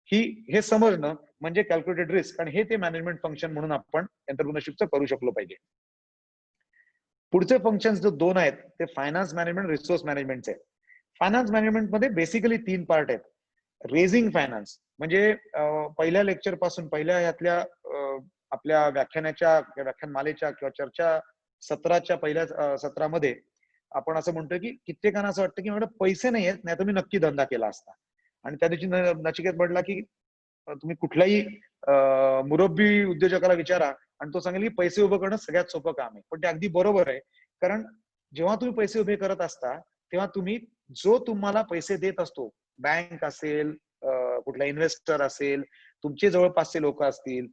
हे समजणं म्हणजे कॅल्क्युलेटेड रिस्क आणि हे ते मॅनेजमेंट फंक्शन म्हणून आपण एंटरप्रिनरशिपचं करू शकलो पाहिजे. पुढचे फंक्शन जो दोन आहेत ते फायनान्स मॅनेजमेंट, रिसोर्स मॅनेजमेंटचे. फायनान्स मॅनेजमेंट मध्ये बेसिकली 3 पार्ट आहेत. रेझिंग फायनान्स म्हणजे पहिल्या लेक्चर पासून पहिल्या यातल्या आपल्या व्याख्यानमालेच्या किंवा चर्चा सत्राच्या पहिल्या सत्रामध्ये आपण असं म्हणतोय की कित्येकांना असं वाटतं की माझ्याकडे पैसे नाही आहेत, नाही तर मी नक्की धंदा केला असता. आणि त्या दिवशी नचिकेत म्हटला की तुम्ही कुठल्याही मुरब्बी उद्योजकाला विचारा आणि तो सांगेल की पैसे उभं करणं सगळ्यात सोपं काम आहे. पण ते अगदी बरोबर आहे. कारण जेव्हा तुम्ही पैसे उभे करत असता तेव्हा तुम्ही जो तुम्हाला पैसे देत असतो, बँक असेल, कुठला इन्व्हेस्टर असेल, तुमचे जवळपासचे लोक असतील,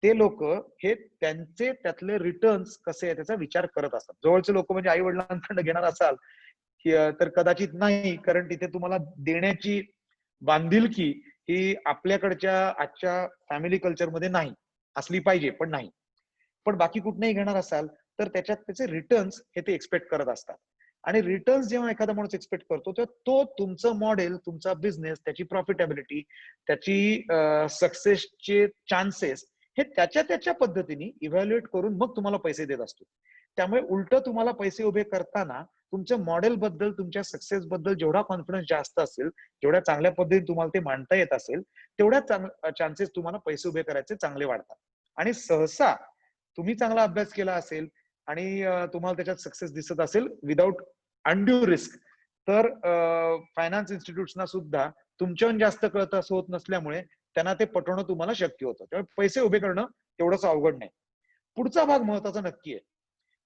ते लोक हे त्यांचे त्यातले रिटर्न्स कसे आहे त्याचा विचार करत असतात. जवळचे लोक म्हणजे आई वडिलांकडून घेणार असाल तर कदाचित नाही, कारण तिथे तुम्हाला देण्याची बांधिलकी ही आपल्याकडच्या आजच्या फॅमिली कल्चरमध्ये नाही. असली पाहिजे पण नाही. पण बाकी कुठनंही घेणार असाल तर त्याच्यात त्याचे रिटर्न्स हे ते एक्सपेक्ट करत असतात. आणि रिटर्न्स जेव्हा एखादा माणूस एक्सपेक्ट करतो तेव्हा तो तुमचं मॉडेल, तुमचा बिझनेस, त्याची प्रॉफिटेबिलिटी, त्याची सक्सेसचे चान्सेस हे त्याच्या पद्धतीने इव्हॅल्युएट करून मग तुम्हाला पैसे देत असतो. त्यामुळे उलट तुम्हाला पैसे उभे करताना तुमच्या मॉडेल बद्दल, तुमच्या सक्सेस बद्दल जेवढा कॉन्फिडन्स जास्त असेल, जेवढ्या चांगल्या पद्धतीने तुम्हाला ते मांडता येत असेल, तेवढ्या चान्सेस तुम्हाला पैसे उभे करायचे चांगले वाढतात. आणि सहसा तुम्ही चांगला अभ्यास केला असेल आणि तुम्हाला त्याच्यात सक्सेस दिसत असेल विदाउट अनड्यू रिस्क, तर फायनान्स इन्स्टिट्यूट्सना सुद्धा तुमच्याहून जास्त कळतं असं होत नसल्यामुळे त्यांना ते पटवणं तुम्हाला शक्य होतं. त्यामुळे पैसे उभे करणं तेवढंच अवघड नाही. पुढचा भाग महत्वाचा नक्की आहे,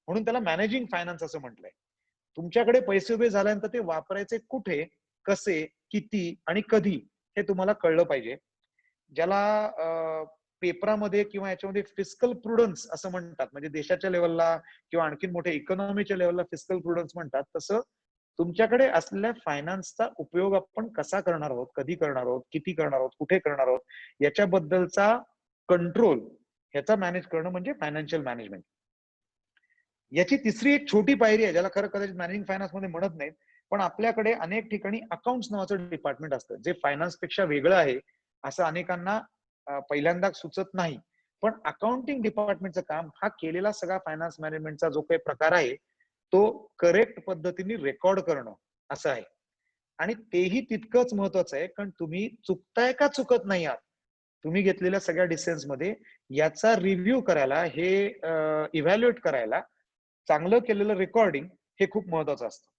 म्हणून त्याला मॅनेजिंग फायनान्स असं म्हटलंय. तुमच्याकडे पैसे उभे झाल्यानंतर ते वापरायचे कुठे, कसे, किती आणि कधी हे तुम्हाला कळलं पाहिजे. ज्याला पेपरामध्ये किंवा याच्यामध्ये फिस्कल प्रुडन्स असं म्हणतात. म्हणजे देशाच्या लेवलला किंवा आणखी मोठ्या इकॉनॉमीच्या लेवलला फिस्कल प्रुडन्स म्हणतात. तसं तुमच्याकडे असलेल्या फायनान्सचा उपयोग आपण कसा करणार आहोत, कधी करणार आहोत, किती करणार आहोत, कुठे करणार आहोत याच्याबद्दलचा कंट्रोल ह्याचा मॅनेज करणं म्हणजे फायनान्शियल मॅनेजमेंट. याची तिसरी एक छोटी पायरी आहे ज्याला खरं कदाचित मॅनेजिंग फायनान्स मध्ये म्हणत नाहीत, पण आपल्याकडे अनेक ठिकाणी अकाउंट्स नावाचं डिपार्टमेंट असतं जे फायनान्स पेक्षा वेगळं आहे असं अनेकांना पहिल्यांदा सुचत नाही. पण अकाउंटिंग डिपार्टमेंटचं काम हा केलेला सगळा फायनान्स मॅनेजमेंटचा जो काही प्रकार आहे तो करेक्ट पद्धतीने रेकॉर्ड करणं असं आहे. आणि तेही तितकंच महत्वाचं आहे, कारण तुम्ही चुकताय का चुकत नाही आहात, तुम्ही घेतलेल्या सगळ्या डिसिजन्स मध्ये याचा रिव्ह्यू करायला, हे इव्हॅल्युएट करायला चांगलं केलेलं रेकॉर्डिंग हे खूप महत्वाचं असतं.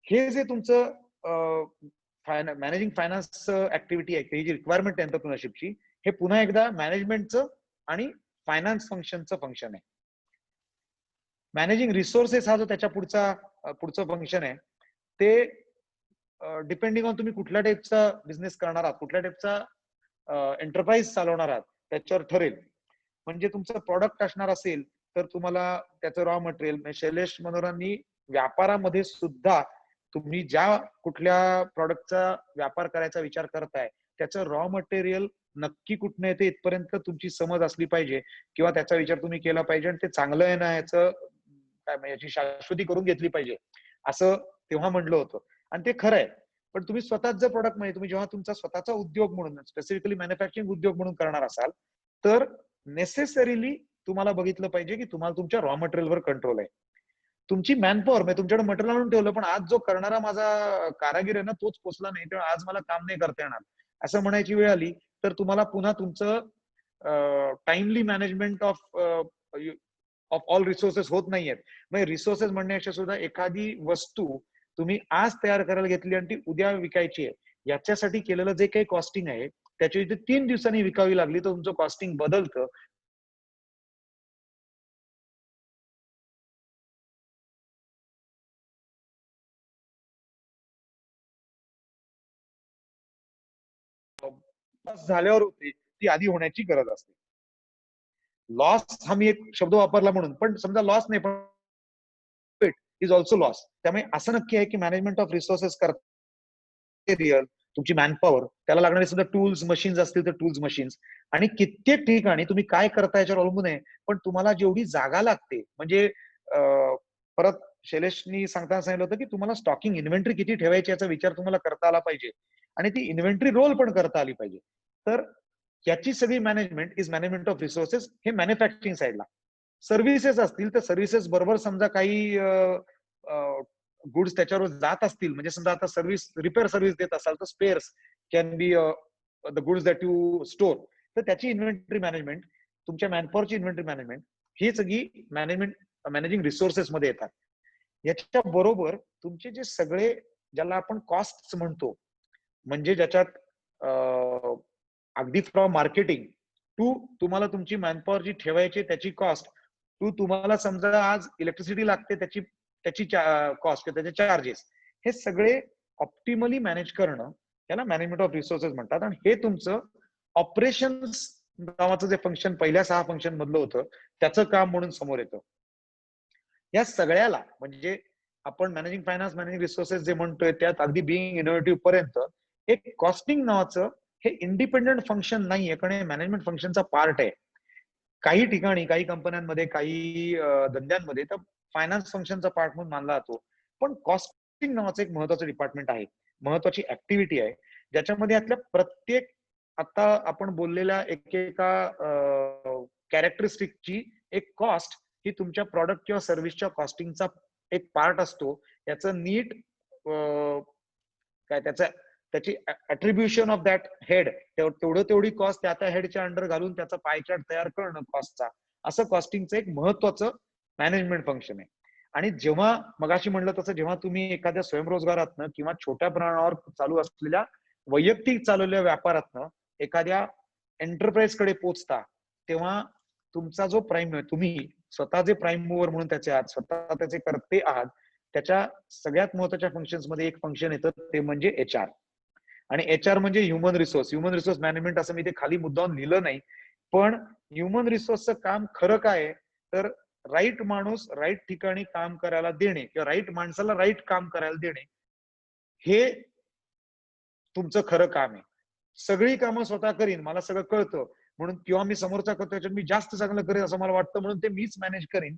हे जे तुमचं मॅनेजिंग फायनान्स ऍक्टिव्हिटी आहे, ही जी रिक्वायरमेंट आहे एंटरप्रिनरशिपची, हे पुन्हा एकदा मॅनेजमेंटचं आणि फायनान्स फंक्शनचं फंक्शन आहे. मॅनेजिंग रिसोर्सेस हा जो त्याच्या पुढचं फंक्शन आहे ते डिपेंडिंग ऑन तुम्ही कुठल्या टाईपचा बिझनेस करणार आहात, कुठल्या टाईपचा एंटरप्राइज चालवणार आहात त्याच्यावर ठरेल. म्हणजे तुमचं प्रॉडक्ट असणार असेल तर तुम्हाला त्याचं रॉ मटेरियल, म्हणजे शैलेश मनोरांनी व्यापारामध्ये सुद्धा तुम्ही ज्या कुठल्या प्रॉडक्टचा व्यापार करायचा विचार करताय त्याचं रॉ मटेरियल नक्की कुठनं येते इथपर्यंत तुमची समज असली पाहिजे किंवा त्याचा विचार तुम्ही केला पाहिजे आणि ते चांगलं आहे ना याचं काय याची शाश्वती करून घेतली पाहिजे असं तेव्हा म्हणलं होतं. आणि ते खरं आहे. पण तुम्ही स्वतःच जर प्रोडक्ट म्हणजे तुम्ही जेव्हा तुमचा स्वतःचा उद्योग म्हणून स्पेसिफिकली मॅन्युफॅक्चरिंग उद्योग म्हणून करणार असाल तर नेसेसरीली तुम्हाला बघितलं पाहिजे की तुम्हाला तुमच्या रॉ मटेरियलवर कंट्रोल आहे. तुमची मॅनपॉवर म्हणजे तुमच्याकडे मटेरियल आणून ठेवलं पण आज जो करणारा माझा कारागीर आहे ना तोच पोचला नाही तेव्हा आज मला काम नाही करता येणार असं म्हणायची वेळ आली तर तुम्हाला पुन्हा तुमचं timely management of all resources होत नाहीयेत. म्हणजे रिसोर्सेस म्हणण्यापेक्षा सुद्धा एखादी वस्तू तुम्ही आज तयार करायला घेतली आणि ती उद्या विकायची आहे याच्यासाठी केलेलं जे काही कॉस्टिंग आहे त्याची 3 दिवसांनी विकावी लागली तर तुमचं कॉस्टिंग बदलतं. झाल्यावर होते ती आधी होण्याची गरज असते. लॉस हा मी एक शब्द वापरला म्हणून, पण समजा लॉस नाही पण इज ऑल्सो लॉस. त्यामुळे असं नक्की आहे की मॅनेजमेंट ऑफ रिसोर्सेस करते रिअल तुमची मॅनपॉवर, त्याला लागणारे सुद्धा टूल्स मशीन्स असतील तर टूल्स मशीन्स, आणि कित्येक ठिकाणी तुम्ही काय करता याच्यावर अवलंबून आहे. पण तुम्हाला जेवढी जागा लागते, म्हणजे परत शैलेशनी सांगताना सांगितलं होतं की तुम्हाला स्टॉकिंग इन्व्हेंटरी किती ठेवायची याचा विचार तुम्हाला करता आला पाहिजे, आणि ती इन्व्हेंटरी रोल पण करता आली पाहिजे. तर याची सगळी management is management of resources. हे मॅन्युफॅक्चरिंग साईडला. सर्व्हिसेस असतील तर सर्व्हिसेस बरोबर समजा काही गुड्स त्याच्यावर जात असतील, म्हणजे समजा आता सर्व्हिस रिपेअर सर्व्हिस देत असाल तर spares can be the goods that you store, तर त्याची इन्व्हेंटरी मॅनेजमेंट, तुमच्या मॅनपॉवरची इन्व्हेंटरी मॅनेजमेंट, ही सगळी मॅनेजमेंट मॅनेजिंग रिसोर्सेस मध्ये येतात. याच्या बरोबर तुमचे जे सगळे, ज्याला आपण कॉस्ट म्हणतो, म्हणजे ज्याच्यात अगदी फ्रॉम मार्केटिंग टू तुम्हाला तुमची मॅनपॉवर जी ठेवायची त्याची कॉस्ट, टू तुम्हाला समजा आज इलेक्ट्रिसिटी लागते त्याची त्याची कॉस्ट, त्याचे चार्जेस, हे सगळे ऑप्टिमली मॅनेज करणं त्याला मॅनेजमेंट ऑफ रिसोर्सेस म्हणतात. आणि हे तुमचं ऑपरेशन्स नावाचं जे फंक्शन पहिल्या 6 फंक्शन मधलं होतं त्याचं काम म्हणून समोर येतं. या सगळ्याला म्हणजे आपण मॅनेजिंग फायनान्स, मॅनेजिंग रिसोर्सेस जे म्हणतोय त्यात अगदी बिईंग इनोव्हेटिव्ह पर्यंत एक कॉस्टिंग नावाचं हे इंडिपेंडेंट फंक्शन नाहीये, कारण हे मॅनेजमेंट फंक्शनचा पार्ट आहे. काही ठिकाणी, काही कंपन्यांमध्ये, काही धंद्यांमध्ये तर फायनान्स फंक्शनचा पार्ट म्हणून मानला जातो. पण कॉस्टिंग नावाचं एक महत्वाचं डिपार्टमेंट आहे, महत्वाची ऍक्टिव्हिटी आहे, ज्याच्यामध्ये यातल्या प्रत्येक आता आपण बोललेल्या एकेका कॅरेक्टरिस्टिकची एक कॉस्ट ही तुमच्या प्रॉडक्ट किंवा सर्व्हिसच्या कॉस्टिंगचा एक पार्ट असतो. याचं नीट काय त्याची अट्रिब्युशन ऑफ दॅट हेड, तेवढी कॉस्ट त्या हेडच्या अंडर घालून त्याचा पाय चार्ट तयार करणं कॉस्टचा, असं कॉस्टिंगचं एक महत्वाचं मॅनेजमेंट फंक्शन आहे. आणि जेव्हा मगाशी म्हणलं तसं, जेव्हा तुम्ही एखाद्या स्वयंरोजगारातनं किंवा छोट्या प्रमाणावर चालू असलेल्या वैयक्तिक चालवलेल्या व्यापारातनं एखाद्या एंटरप्राइज कडे पोहोचता, तेव्हा तुमचा जो प्राईम आहे, तुम्ही स्वतः जे प्राईम मूव्हर म्हणून त्याचे आहात, स्वतः त्याचे करते आहात, त्याच्या सगळ्यात महत्वाच्या फंक्शन्स मध्ये एक फंक्शन येतं ते म्हणजे HR. आणि HR म्हणजे ह्युमन रिसोर्स मॅनेजमेंट असं मी ते खाली मुद्दाम लिहिलं नाही, पण ह्युमन रिसोर्सचं काम खरं काय आहे तर राईट माणूस राईट ठिकाणी काम करायला देणे किंवा राईट माणसाला राईट काम करायला देणे, हे तुमचं खरं काम आहे. सगळी कामं स्वतः करीन, मला सगळं कळतं म्हणून, किंवा मी समोरचा करतो त्याच्यात मी जास्त चांगलं करेन असं मला वाटतं म्हणून ते मीच मॅनेज करीन,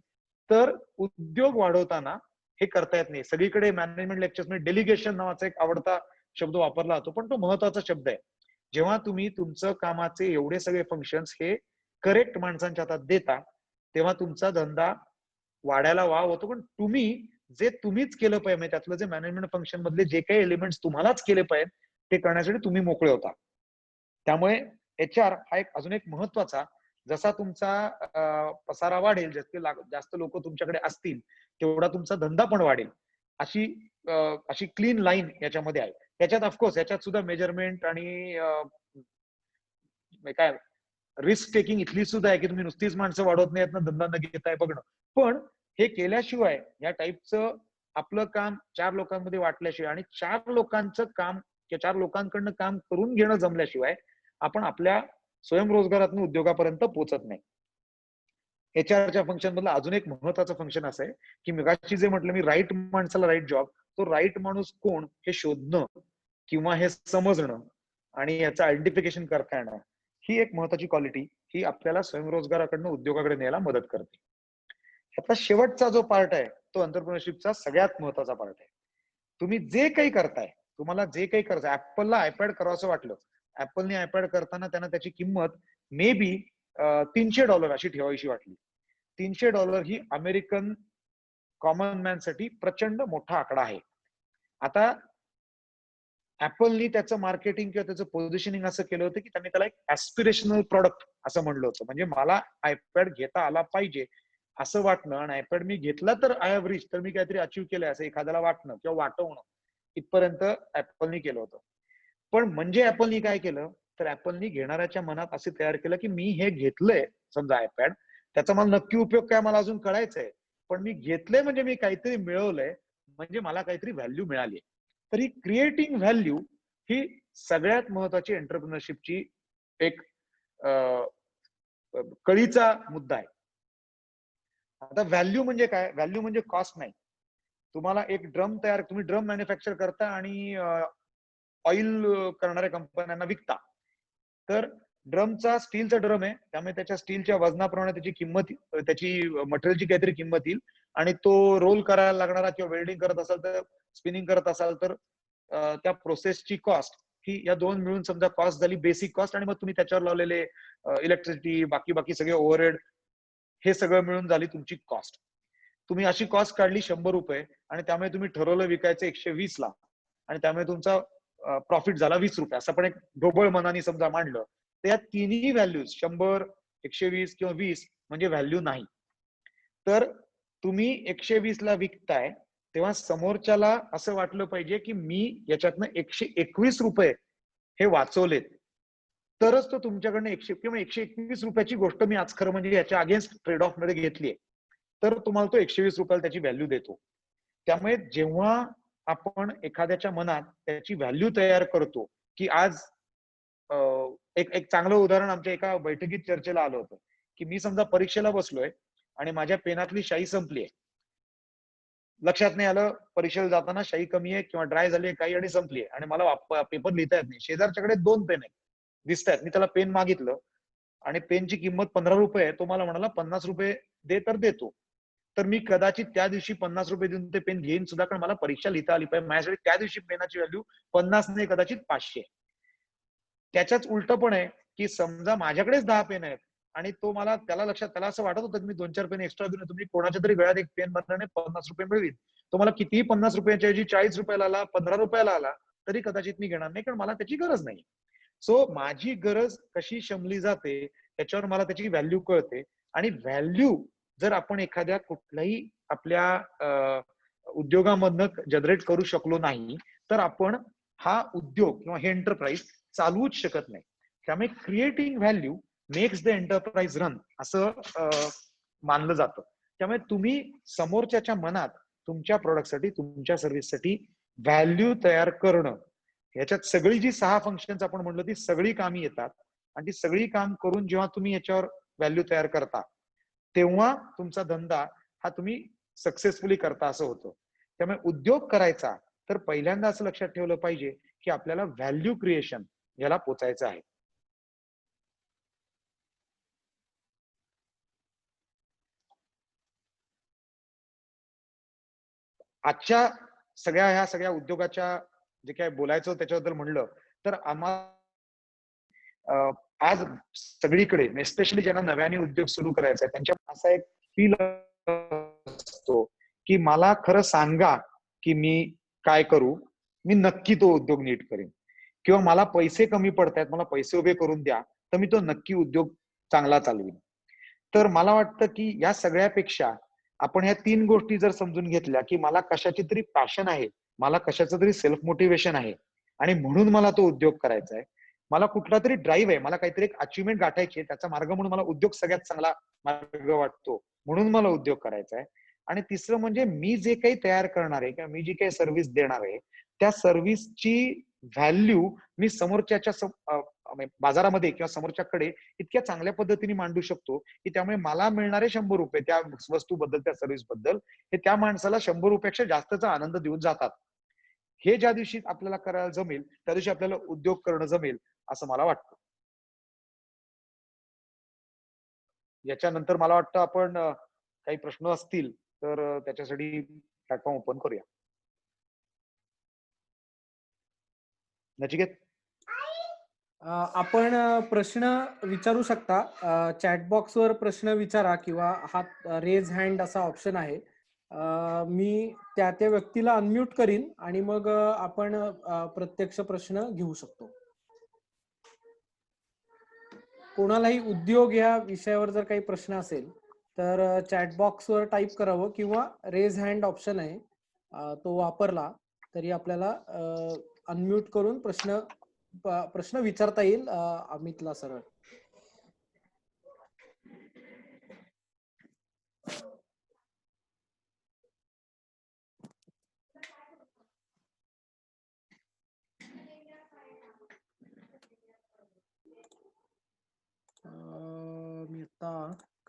तर उद्योग वाढवताना हे करता येत नाही. सगळीकडे मॅनेजमेंट लेक्चर्स मध्ये डेलिगेशन नावाचा एक आवडता शब्द वापरला जातो, पण तो महत्वाचा शब्द आहे. जेव्हा तुम्ही तुमचं कामाचे एवढे सगळे फंक्शन्स हे करेक्ट माणसांच्या हातात देता, तेव्हा तुमचा धंदा वाढायला वाव होतो. पण तुम्हीच केलं पाहिजे, म्हणजे त्यातलं जे मॅनेजमेंट फंक्शन मधले जे काही एलिमेंट्स तुम्हालाच केले पाहिजे ते करण्यासाठी तुम्ही मोकळे होता. त्यामुळे HR हा एक अजून एक महत्वाचा, जसा तुमचा पसारा वाढेल, जास्त लोक तुमच्याकडे असतील तेवढा तुमचा धंदा पण वाढेल, अशी अशी क्लीन लाईन याच्यामध्ये आहे. त्याच्यात ऑफकोर्स याच्यात सुद्धा मेजरमेंट आणि काय रिस्क टेकिंग इथली सुद्धा आहे की तुम्ही नुसतीच माणसं वाढवत नाहीत ना, धंदा न घेताय बघणं. पण हे केल्याशिवाय या टाईपचं आपलं काम 4 लोकांमध्ये वाटल्याशिवाय आणि 4 लोकांचं काम किंवा 4 लोकांकडनं काम करून घेणं जमल्याशिवाय आपण आपल्या स्वयंरोजगारातून उद्योगापर्यंत पोहोचत नाही. HRच्या फंक्शन मधलं अजून एक महत्वाचं फंक्शन असं आहे की मगाशी जे म्हटलं मी, राईट माणसाला राईट जॉब, तो राईट माणूस कोण हे शोधणं किंवा हे समजणं आणि याचं आयडेंटिफिकेशन करता येणं, ही एक महत्वाची क्वालिटी, ही आपल्याला स्वयंरोजगाराकडनं उद्योगाकडे न्यायला मदत करते. आता शेवटचा जो पार्ट आहे तो एंटरप्रेन्योरशिपचा सगळ्यात महत्वाचा पार्ट आहे. तुम्ही जे काही करताय, तुम्हाला जे काही करायचं, ऍपलला आयपॅड करावंसं वाटलं, ऍपलने आयपॅड करताना त्यांना त्याची किंमत मे बी $300 अशी ठेवावीशी वाटली. $300 ही अमेरिकन कॉमन मॅन साठी प्रचंड मोठा आकडा आहे. आता ऍपलनी त्याचं मार्केटिंग किंवा त्याचं पोझिशनिंग असं केलं होतं की त्यांनी त्याला एक ऍस्पिरेशनल प्रॉडक्ट असं म्हणलं होतं, म्हणजे मला आयपॅड घेता आला पाहिजे असं वाटणं, आणि आयपॅड मी घेतला तर आय हॅव रिच, तर मी काहीतरी अचीव्ह केलंय असं एखाद्याला वाटणं किंवा वाटवणं, इथपर्यंत ऍपलनी केलं होतं. पण म्हणजे ऍपलनी काय केलं तर ऍपलनी घेणाऱ्याच्या मनात असे तयार केलं की मी हे घेतलंय समजा आयपॅड, त्याचा मला नक्की उपयोग काय मला अजून कळायचंय, पण मी घेतलंय म्हणजे मी काहीतरी मिळवलंय, म्हणजे मला काहीतरी व्हॅल्यू मिळाली. तर ही क्रिएटिंग व्हॅल्यू ही सगळ्यात महत्वाची एंटरप्रेन्योरशिपची एक कळीचा मुद्दा आहे. आता व्हॅल्यू म्हणजे काय? व्हॅल्यू म्हणजे कॉस्ट नाही. तुम्हाला एक ड्रम तुम्ही ड्रम मॅन्युफॅक्चर करता आणि ऑइल करणाऱ्या कंपन्यांना विकता. तर ड्रमचा स्टीलचा ड्रम आहे, त्यामुळे त्याच्या स्टीलच्या वजनाप्रमाणे त्याची किंमत, त्याची मटेरियलची काहीतरी किंमत येईल. आणि तो रोल करायला लागणारा किंवा वेल्डिंग करत असाल तर, स्पिनिंग करत असाल तर त्या प्रोसेसची कॉस्ट ही या दोन मिळून समजा कॉस्ट झाली, बेसिक कॉस्ट. आणि मग तुम्ही त्याच्यावर लावलेले इलेक्ट्रिसिटी, बाकी सगळे ओव्हरहेड, हे सगळं मिळून झाली तुमची कॉस्ट. तुम्ही अशी कॉस्ट काढली 100 रुपये आणि त्यामुळे तुम्ही ठरवलं विकायचं 120 ला, आणि त्यामुळे तुमचा प्रॉफिट झाला 20 रुपये, असं पण एक ढोबळ मनाने समजा मांडलं, तर या तिन्ही व्हॅल्यूज 100, 120 किंवा 20 म्हणजे व्हॅल्यू नाही. तर तुम्ही 120 ला विकताय तेव्हा समोरच्याला असं वाटलं पाहिजे की मी याच्यातनं 121 रुपये हे वाचवलेत, तरच तो तुमच्याकडनं 100 किंवा 121 रुपयाची गोष्ट मी आज खरं म्हणजे याच्या अगेन्स्ट ट्रेड ऑफ मध्ये घेतलीये, तर तुम्हाला तो 120 रुपयाला त्याची व्हॅल्यू देतो. त्यामुळे जेव्हा आपण एखाद्याच्या मनात त्याची व्हॅल्यू तयार करतो, की आज एक चांगलं उदाहरण आमच्या एका बैठकीत चर्चेला आलं होतं, की मी समजा परीक्षेला बसलोय आणि माझ्या पेनातली शाई संपली आहे. लक्षात नाही आलं परीक्षेला जाताना शाई कमी आहे किंवा ड्राय झाली आहे काही आणि संपली आहे, आणि मला पेपर लिहिता येत नाही. शेजारच्याकडे 2 पेन आहेत, दिसतायत. मी त्याला पेन मागितलं आणि पेनची किंमत 15 रुपये आहे. तो मला म्हणाला 50 रुपये दे, तर देतो. तर मी कदाचित त्या दिवशी 50 रुपये देऊन ते पेन घेईन सुद्धा, कारण मला परीक्षा लिहिता आली पाहिजे. माझ्यासाठी त्या दिवशी पेनाची व्हॅल्यू 50 नाही, कदाचित 500. त्याच्याच उलट पण आहे, की समजा माझ्याकडेच 10 पेन आहेत आणि तो मला, त्याला असं वाटत होतं की मी 2-4 पेन एक्स्ट्रा देऊन तुम्ही कोणाच्या तरी गळ्यात एक पेन भरल्याने 50 रुपये मिळतील. तो मला कितीही 50 रुपयाच्या ऐवजी 40 रुपयाला आला, 15 रुपयाला आला, तरी कदाचित मी घेणार नाही, कारण मला त्याची गरज नाही. सो माझी गरज कशी शमली जाते त्याच्यावर मला त्याची व्हॅल्यू कळते. आणि व्हॅल्यू जर आपण एखाद्या कुठल्याही आपल्या उद्योगामधनं जनरेट करू शकलो नाही, तर आपण हा उद्योग किंवा हे एंटरप्राइज चालवूच शकत नाही. त्यामुळे creating value makes the enterprise run, असं मानलं जातं. त्यामुळे तुम्ही समोरच्याच्या मनात तुमच्या प्रोडक्टसाठी, तुमच्या सर्व्हिससाठी व्हॅल्यू तयार करणं, याच्यात सगळी जी 6 फंक्शन्स आपण म्हणलं ती सगळी कामी येतात. आणि ती सगळी काम करून जेव्हा तुम्ही याच्यावर व्हॅल्यू तयार करता, तेव्हा तुमचा धंदा हा तुम्ही सक्सेसफुली करता असं होतं. त्यामुळे उद्योग करायचा तर पहिल्यांदा असं लक्षात ठेवलं पाहिजे की आपल्याला व्हॅल्यू क्रिएशन याला पोचायचं आहे. आजच्या ह्या सगळ्या उद्योगाच्या जे काय बोलायचं त्याच्याबद्दल म्हणलं तर आम्हाला आज सगळीकडे, स्पेशली ज्यांना नव्याने उद्योग सुरू करायचा आहे, त्यांच्या असा एक फील असतो की मला खरं सांगा की मी काय करू, मी नक्की तो उद्योग नीट करेन. किंवा मला पैसे कमी पडतायत, मला पैसे उभे करून द्या, तर मी तो नक्की उद्योग चांगला चालवीन. तर मला वाटतं की या सगळ्यापेक्षा आपण ह्या 3 गोष्टी जर समजून घेतल्या, की मला कशाची तरी पॅशन आहे, मला कशाचं तरी सेल्फ मोटिवेशन आहे आणि म्हणून मला तो उद्योग करायचा आहे. मला कुठला तरी ड्राईव्ह आहे, मला काहीतरी एक अचिव्हमेंट गाठायची आहे, त्याचा मार्ग म्हणून मला उद्योग सगळ्यात चांगला मार्ग वाटतो, म्हणून मला उद्योग करायचा आहे. आणि तिसरं म्हणजे मी जे काही तयार करणार आहे किंवा मी जी काही सर्व्हिस देणार आहे, त्या सर्व्हिसची व्हॅल्यू मी समोरच्याच्या बाजारामध्ये किंवा समोरच्याकडे इतक्या चांगल्या पद्धतीने मांडू शकतो की त्यामुळे मला मिळणारे 100 रुपये त्या वस्तूबद्दल, त्या सर्व्हिस बद्दल, हे त्या माणसाला 100 रुपयापेक्षा जास्तचा आनंद देऊन जातात. हे ज्या दिवशी आपल्याला करायला जमेल त्या दिवशी आपल्याला उद्योग करणं जमेल असं मला वाटतं. याच्यानंतर मला वाटतं आपण काही प्रश्न असतील तर त्याच्यासाठी प्लॅटफॉर्म ओपन करूया. नचिकेत. आपण प्रश्न विचारू शकता. चॅट बॉक्सवर प्रश्न विचारा किंवा हात रेज हँड असा ऑप्शन आहे. मी त्या व्यक्तीला अनम्यूट करीन आणि मग आपण प्रत्यक्ष प्रश्न घेऊ शकतो. कोणालाही उद्योग या विषयावर जर काही प्रश्न असेल तर चॅट बॉक्सवर टाईप करावं किंवा रेज हँड ऑप्शन आहे तो वापरला तरी आपल्याला अनम्यूट करून प्रश्न विचारता येईल अमितला सरळ.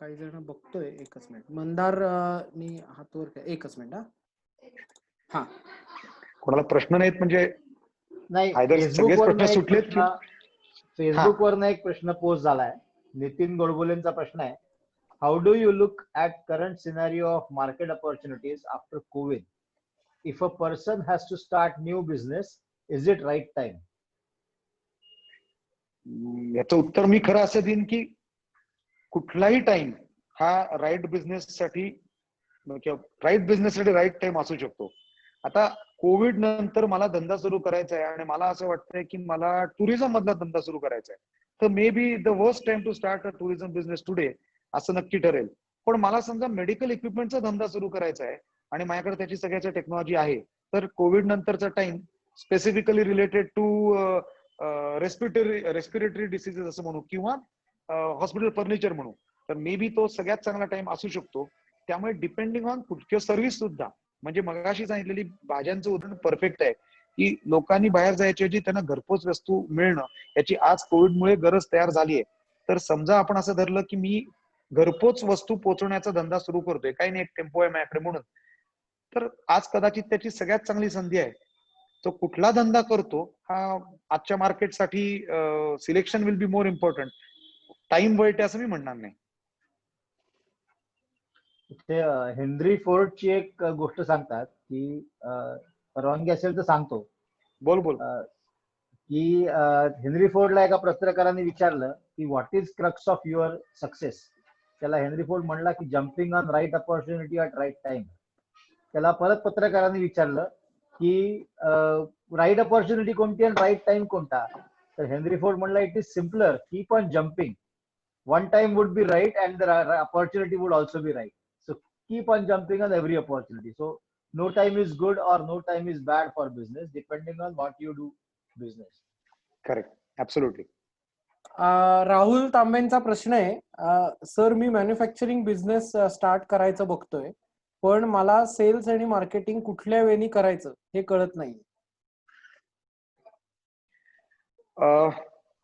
काही जण बघतोय, एकच मिनिट. मंदार नी हात वर एकच मिनिट. हा कोणाला प्रश्न नाहीत म्हणजे नाही, either फेसबुक सगळेच वरनं प्रश्न एक सुटलेत प्रश्न की फेसबुक वरनं एक प्रश्न पोस्ट झालाय. नितीन गोडबोलेंचा प्रश्न आहे, how do you look at current scenario of market opportunities after Covid? If a person has to start new business, is it right time? याचं उत्तर मी खरं असं देईन की कुठलाही टाइम हा राईट बिझनेस साठी राईट टाइम असू शकतो. आता कोविड नंतर मला धंदा सुरू करायचा आहे आणि मला असं वाटतंय की मला टुरिझम मधला धंदा सुरू करायचा आहे, तर मे be the worst time to start a tourism business today असं नक्की ठरेल. पण मला समजा मेडिकल इक्विपमेंटचा धंदा सुरू करायचा आहे आणि माझ्याकडे त्याची सगळ्याची टेक्नॉलॉजी आहे, तर कोविड नंतरचा time specifically related to respiratory diseases असं म्हणू किंवा हॉस्पिटल फर्निचर म्हणू, तर मे बी तो सगळ्यात चांगला टाइम असू शकतो. त्यामुळे डिपेंडिंग ऑन किंवा सर्व्हिस सुद्धा, म्हणजे मगाशी सांगितलेली भाज्यांचं उदाहरण परफेक्ट आहे की लोकांनी बाहेर जायच्या ऐवजी त्यांना घरपोच वस्तू मिळणं याची आज कोविडमुळे गरज तयार झाली आहे. तर समजा आपण असं धरलं की मी घरपोच वस्तू पोहोचवण्याचा धंदा सुरू करतोय, काही नाही, एक टेम्पो आहे माझ्याकडे म्हणून, तर आज कदाचित त्याची सगळ्यात चांगली संधी आहे. तो कुठला धंदा करतो हा आजच्या मार्केटसाठी selection will be more important, time वाईट आहे असं मी म्हणणार नाही. ते हेनरी फोर्डची एक गोष्ट सांगतात की परवानगी असेल तर सांगतो. बोल की हेनरी फोर्डला एका पत्रकाराने विचारलं की what is crux of your success. त्याला हेनरी फोर्ड म्हणला की jumping on right opportunity at right time. त्याला परत पत्रकाराने विचारलं की राईट अपॉर्च्युनिटी कोणती आणि राईट टाइम कोणता. तर हेनरी फोर्ड म्हणला, it is simpler, keep on jumping. One time would be right and the opportunity would also be right. So keep on jumping on every opportunity. So no time is good or no time is bad for business, depending on what you do business. Correct, absolutely. Rahul तांबेंचा प्रश्न आहे, sir मी manufacturing business start करायचं बघतोय, पण मला cells आणि marketing कुठल्या वेळी करायचं हे कळत नाही.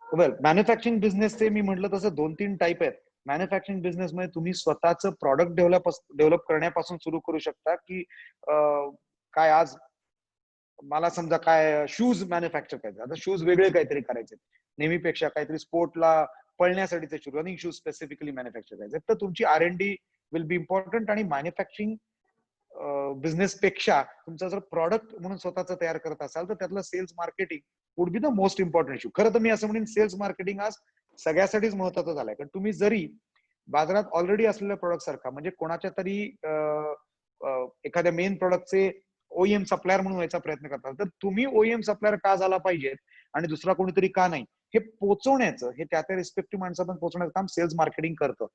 वेल, मॅन्युफॅक्चरिंग बिझनेसचे मी म्हटलं तसं 2-3 टाईप आहेत. मॅन्युफॅक्चरिंग बिझनेस मध्ये तुम्ही स्वतःचं प्रॉडक्ट डेव्हलप करण्यापासून सुरू करू शकता की काय आज मला समजा काय शूज मॅन्युफॅक्चर करायचे, आता शूज वेगळे काहीतरी करायचे, नेहमीपेक्षा काहीतरी स्पोर्टला पळण्यासाठीचे shoes, running shoes specifically manufacture करायचे, तर तुमची R&D विल बी इम्पॉर्टंट. आणि मॅन्युफॅक्चरिंग बिझनेस पेक्षा तुमचा जर प्रॉडक्ट म्हणून स्वतःच तयार करत असाल तर त्यातलं sales marketing would be the most important issue. खरं तर मी असं म्हणेन सेल्स मार्केटिंग आज सगळ्यासाठीच महत्वाचं झालंय, कारण तुम्ही जरी बाजारात ऑलरेडी असलेल्या प्रोडक्ट सारखा, म्हणजे कोणाच्या तरी एखाद्या मेन प्रोडक्टचे OEM सप्लायर म्हणून व्हायचा प्रयत्न करताल, तर तुम्ही OEM सप्लायर का झाला पाहिजे आणि दुसरा कोणीतरी का नाही हे पोहोचवण्याचं, हे त्या रिस्पेक्टिव्ह माणसाला पोहोचवण्याचं काम सेल्स मार्केटिंग करतं.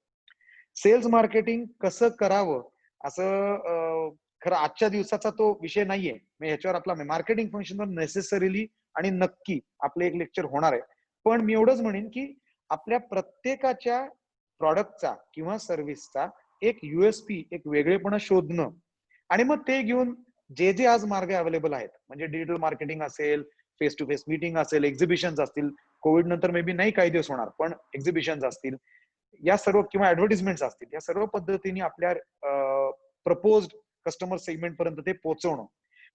सेल्स मार्केटिंग कसं करावं असं खरं आजच्या दिवसाचा तो विषय नाहीये. ह्याच्यावर आपला मार्केटिंग फंक्शनवर नेसेसरीली आणि नक्की आपले एक लेक्चर होणार आहे. पण मी एवढंच म्हणेन की आपल्या प्रत्येकाच्या प्रॉडक्टचा किंवा सर्व्हिसचा एक USP, एक वेगळेपणा शोधणं आणि मग ते घेऊन जे जे आज मार्ग अवेलेबल आहेत, म्हणजे डिजिटल मार्केटिंग असेल, फेस टू फेस मीटिंग असेल, एक्झिबिशन्स असतील, कोविड नंतर मे बी नाही काही दिवस होणार, पण एक्झिबिशन्स असतील, या सर्व किंवा ऍडव्हर्टिजमेंट असतील, या सर्व पद्धतीने आपल्या प्रपोज्ड कस्टमर सेगमेंट पर्यंत ते पोहोचवणं.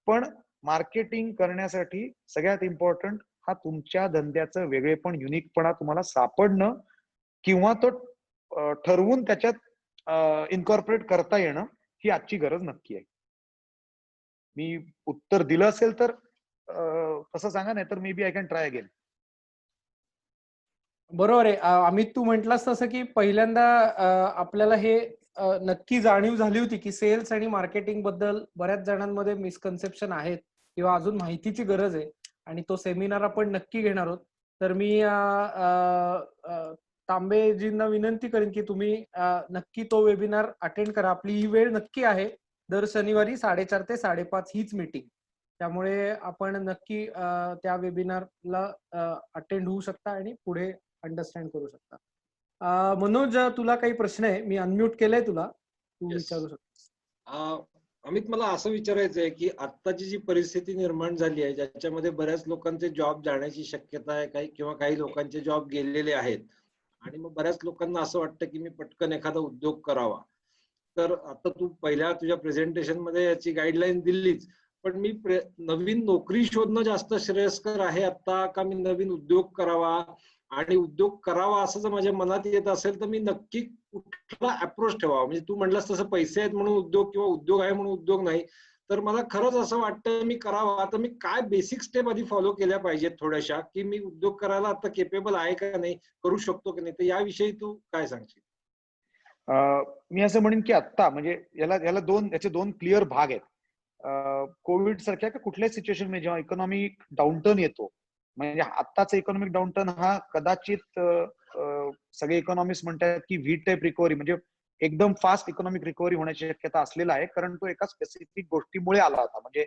पण मार्केटिंग करण्यासाठी सगळ्यात इम्पॉर्टंट हा तुमच्या धंद्याचं वेगळेपण, युनिकपणा तुम्हाला सापडणं किंवा तो ठरवून त्याच्यात इन्कॉर्पोरेट करता येणं, ही आजची गरज नक्की आहे. मी उत्तर दिलं असेल तर तसं सांगा, नाही तर मे be I can try again. बरोबर आहे अमित, तू म्हटलास तसं की पहिल्यांदा आपल्याला हे नक्की जाणीव झाली होती की सेल्स आणि मार्केटिंग बद्दल बऱ्याच जणांमध्ये मिसकन्सेप्शन आहेत किंवा अजून माहितीची गरज आहे, आणि तो सेमिनार आपण नक्की घेणार आहोत. तर मी तांबेजींना विनंती करेन की तुम्ही नक्की तो वेबिनार अटेंड करा. आपली ही वेळ नक्की आहे, दर शनिवारी 4:30 ते 5:30 हीच मीटिंग. त्यामुळे आपण नक्की त्या वेबिनारला अटेंड होऊ शकता आणि पुढे अंडरस्टँड करू शकता. मनोज, तुला काही प्रश्न आहे? मी अनम्यूट केलंय तुला, तू विचारू शकता. अमित, मला असं विचारायचं आहे की आत्ताची जी परिस्थिती निर्माण झाली आहे, ज्याच्यामध्ये बऱ्याच लोकांचे जॉब जाण्याची शक्यता आहे, काही किंवा काही लोकांचे जॉब गेलेले आहेत, आणि मग बऱ्याच लोकांना असं वाटतं की मी पटकन एखादा उद्योग करावा. तर आता तू पहिल्या तुझ्या प्रेझेंटेशन मध्ये याची गाईडलाईन दिलीच, पण मी नवीन नोकरी शोधणं जास्त श्रेयस्कर आहे आता, का मी नवीन उद्योग करावा? आणि उद्योग करावा असं जर माझ्या मनात येत असेल तर मी नक्की कुठला अप्रोच ठेवावा? म्हणजे तू म्हटलंस तसं पैसे आहेत म्हणून उद्योग किंवा उद्योग आहे म्हणून उद्योग नाही, तर मला खरंच असं वाटतं मी करावा, तर मी काय बेसिक स्टेप आधी फॉलो केल्या पाहिजेत थोड्याशा, की मी उद्योग करायला आता केपेबल आहे का नाही, करू शकतो की नाही? तर याविषयी तू काय सांगशील? मी असं म्हणेन की आत्ता म्हणजे याचे दोन क्लिअर भाग आहेत. कोविड सारख्या कुठल्याच सिच्युएशन मध्ये जेव्हा इकॉनॉमिक डाऊनटर्न येतो, म्हणजे आत्ताचा इकॉनॉमिक डाऊनटर्न हा कदाचित सगळे इकॉनॉमिस्ट म्हणतात की व्ही टाईप रिकव्हरी, म्हणजे एकदम फास्ट इकॉनॉमिक रिकव्हरी होण्याची शक्यता असलेला आहे, कारण तो एका स्पेसिफिक गोष्टीमुळे आला होता, म्हणजे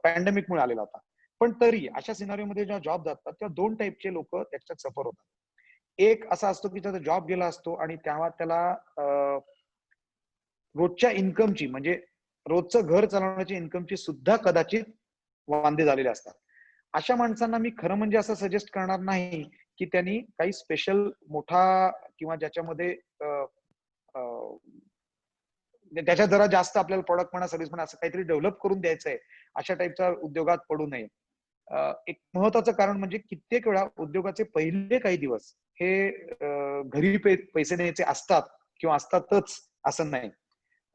पॅन्डेमिकमुळे आलेला होता. पण तरी अशा सिनारिओमध्ये जेव्हा जॉब जातात तेव्हा दोन टाईपचे लोक त्याच्यात सफर होतात. एक असा असतो की त्याचा जॉब गेला असतो आणि तेव्हा त्याला रोजच्या इन्कमची, म्हणजे रोजचं घर चालवण्याची इन्कमची सुद्धा कदाचित वांदे झालेले असतात. अशा माणसांना मी खरं म्हणजे असं सजेस्ट करणार नाही की त्यांनी काही स्पेशल मोठा किंवा ज्याच्यामध्ये त्याच्यात जरा जास्त आपल्याला प्रोडक्ट म्हणा सर्व्हिस म्हणा असं काहीतरी डेव्हलप करून द्यायचं आहे, अशा टाईपच्या उद्योगात पडू नये. एक महत्वाचं कारण म्हणजे कित्येक वेळा उद्योगाचे पहिले काही दिवस हे घरी पैसे द्यायचे असतात किंवा असतातच असं नाही.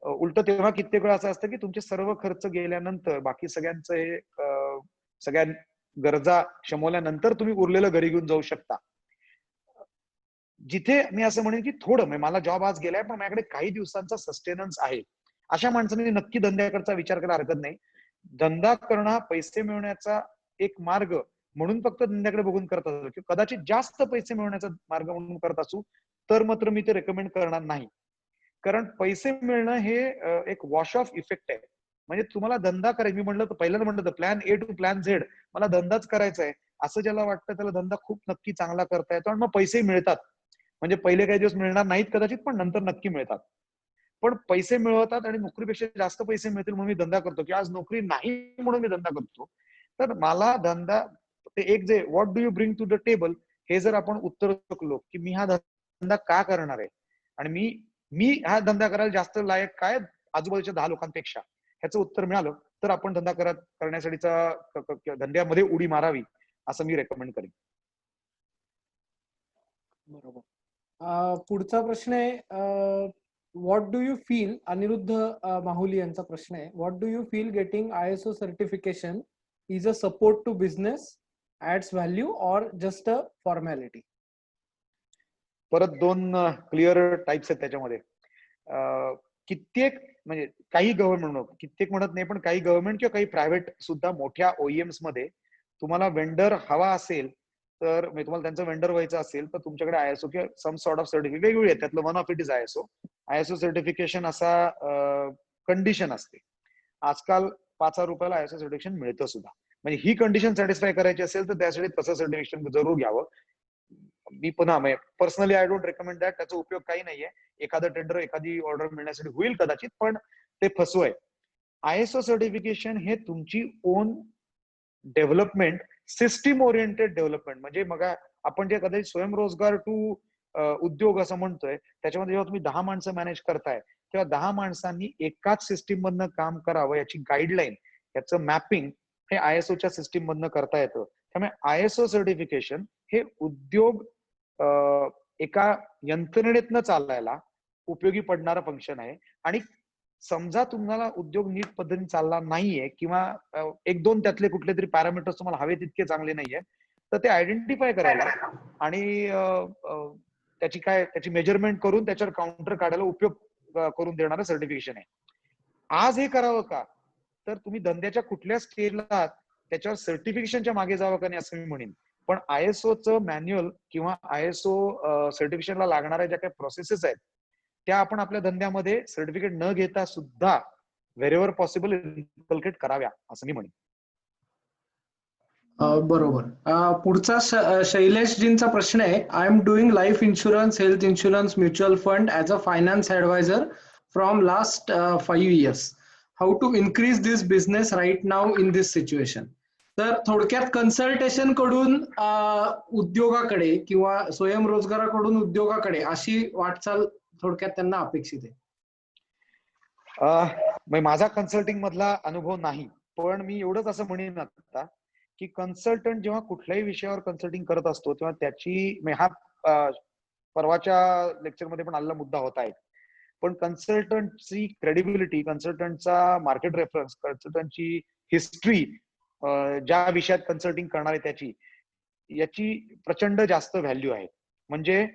उलट तेव्हा कित्येक वेळा असं असतं की तुमचे सर्व खर्च गेल्यानंतर बाकी सगळ्यांचं हे सगळ्या गरजा शमवल्यानंतर तुम्ही उरलेलं घरी घेऊन जाऊ शकता. जिथे मी असं म्हणेन की थोडं म्हणजे मला जॉब आज गेलाय पण माझ्याकडे काही दिवसांचा सस्टेनन्स आहे, अशा माणसाने नक्की धंद्याकडचा विचार करायला हरकत नाही. धंदा करणं हा पैसे मिळवण्याचा एक मार्ग म्हणून फक्त धंद्याकडे बघून करत असतो किंवा कदाचित जास्त पैसे मिळवण्याचा मार्ग म्हणून करत असू तर मात्र मी ते रेकमेंड करणार नाही. कारण पैसे मिळणं हे एक वॉश ऑफ इफेक्ट आहे. म्हणजे तुम्हाला धंदा करायचा, मी म्हणलं तर पहिल्यांदा म्हणलं तर plan A to plan Z, मला धंदाच करायचा आहे असं ज्याला वाटतं त्याला धंदा खूप नक्की चांगला करता येतो आणि मग पैसे मिळतात. म्हणजे पहिले काही दिवस मिळणार नाहीत कदाचित, पण नंतर नक्की मिळतात. पण पैसे मिळवतात आणि नोकरीपेक्षा जास्त पैसे मिळतील म्हणून मी धंदा करतो, की आज नोकरी नाही म्हणून मी धंदा करतो. तर मला धंदा ते एक जे what do you bring to the table, हे जर आपण उत्तर शकलो की मी हा धंदा का करणार आहे आणि मी हा धंदा करायला जास्त लायक काय आजूबाजूच्या 10 लोकांपेक्षा, ह्याचं उत्तर मिळालं तर आपण धंदा करण्यासाठीचा धंद्यामध्ये उडी मारावी असं मी रेकमेंड करेन. बरोबर. पुढचा प्रश्न आहे, what do you feel, Aniruddha Mahuli यांचा प्रश्न आहे, what do you feel getting ISO certification is a support to business, adds value or just a formality? परत दोन क्लिअर टाइप्स आहेत त्याच्यामध्ये. कित्येक म्हणजे काही गव्हर्नमेंट, कित्येक म्हणत नाही पण काही गव्हर्नमेंट किंवा काही प्रायव्हेट सुद्धा मोठ्या OEMs मध्ये तुम्हाला वेंडर हवा असेल तर म्हणजे तुम्हाला त्यांचं वेंडर व्हायचं असेल तर तुमच्याकडे ISO किंवा सम सॉर्ट ऑफ सर्टिफिकेट वेगवेगळे आहेत, त्यातलं one of it is ISO certification असा कंडिशन असते. आजकाल 5,000 रुपयाला ISO सर्टिफिकेशन मिळतं सुद्धा. म्हणजे ही कंडिशन सॅटिस्फाय करायची असेल तर त्यासाठी तसं सर्टिफिकेशन जरूर घ्यावं. मी पुन्हा personally I don't recommend that. त्याचा उपयोग काही नाहीये. एखादं टेंडर एखादी ऑर्डर मिळण्यासाठी होईल कदाचित, पण ते फसव आहे. ISO सर्टिफिकेशन हे तुमची on development, system oriented development, म्हणजे मग आपण जे कदाचित स्वयंरोजगार टू उद्योग असं म्हणतोय, त्याच्यामध्ये जेव्हा तुम्ही 10 माणसं मॅनेज करताय तेव्हा 10 माणसांनी एकाच सिस्टीम मधनं काम करावं याची गाईडलाईन, याचं मॅपिंग हे ISOच्या सिस्टीम मधनं करता येतं. त्यामुळे ISO सर्टिफिकेशन हे उद्योग एका यंत्रणेतनं चालवायला उपयोगी पडणारं फंक्शन आहे. आणि समजा तुम्हाला उद्योग नीट पद्धतीने चालला नाहीये किंवा एक दोन त्यातले कुठले तरी पॅरामीटर्स तुम्हाला हवे तितके चांगले नाहीये, तर ते आयडेंटिफाय करायला आणि त्याची मेजरमेंट करून त्याच्यावर काउंटर काढायला उपयोग करून देणारं सर्टिफिकेशन आहे. आज हे करावं का, तर तुम्ही धंद्याच्या कुठल्या स्टेजला आहात त्याच्यावर सर्टिफिकेशनच्या मागे जावं का नाही असं मी म्हणेन. पण ISOचं मॅन्युअल किंवा ISO सर्टिफिकेशनला लागणाऱ्या ज्या काही प्रोसेसेस आहेत त्या आपण आपल्या धंद्यामध्ये सर्टिफिकेट न घेता सुद्धा व्हेरेवर पॉसिबल इन्कल्केट कराव्या असं मी म्हणेन. बरोबर. पुढचा शैलेशजींचा प्रश्न आहे, I am doing life insurance, health insurance, mutual fund as a finance advisor from last 5 years. How to increase this business right now in this situation? तर थोडक्यात कन्सल्टेशन कडून उद्योगाकडे किंवा स्वयंरोजगाराकडून उद्योगाकडे अशी वाटचाल थोडक्यात त्यांना अपेक्षित आहे. म्हणजे माझा कन्सल्टिंग मधला अनुभव नाही, पण मी एवढंच असं म्हणेन आता की कन्सल्टंट जेव्हा कुठल्याही विषयावर कन्सल्टिंग करत असतो तेव्हा त्याची म्हणजे हा परवाच्या लेक्चरमध्ये पण आलेला मुद्दा होता आहे, पण कन्सल्टंटची क्रेडिबिलिटी, कन्सल्टंटचा मार्केट रेफरन्स, कन्सल्टंटची हिस्ट्री, ज्या विषयात कन्सल्टिंग करणार आहे त्याची, याची प्रचंड जास्त व्हॅल्यू आहे. म्हणजे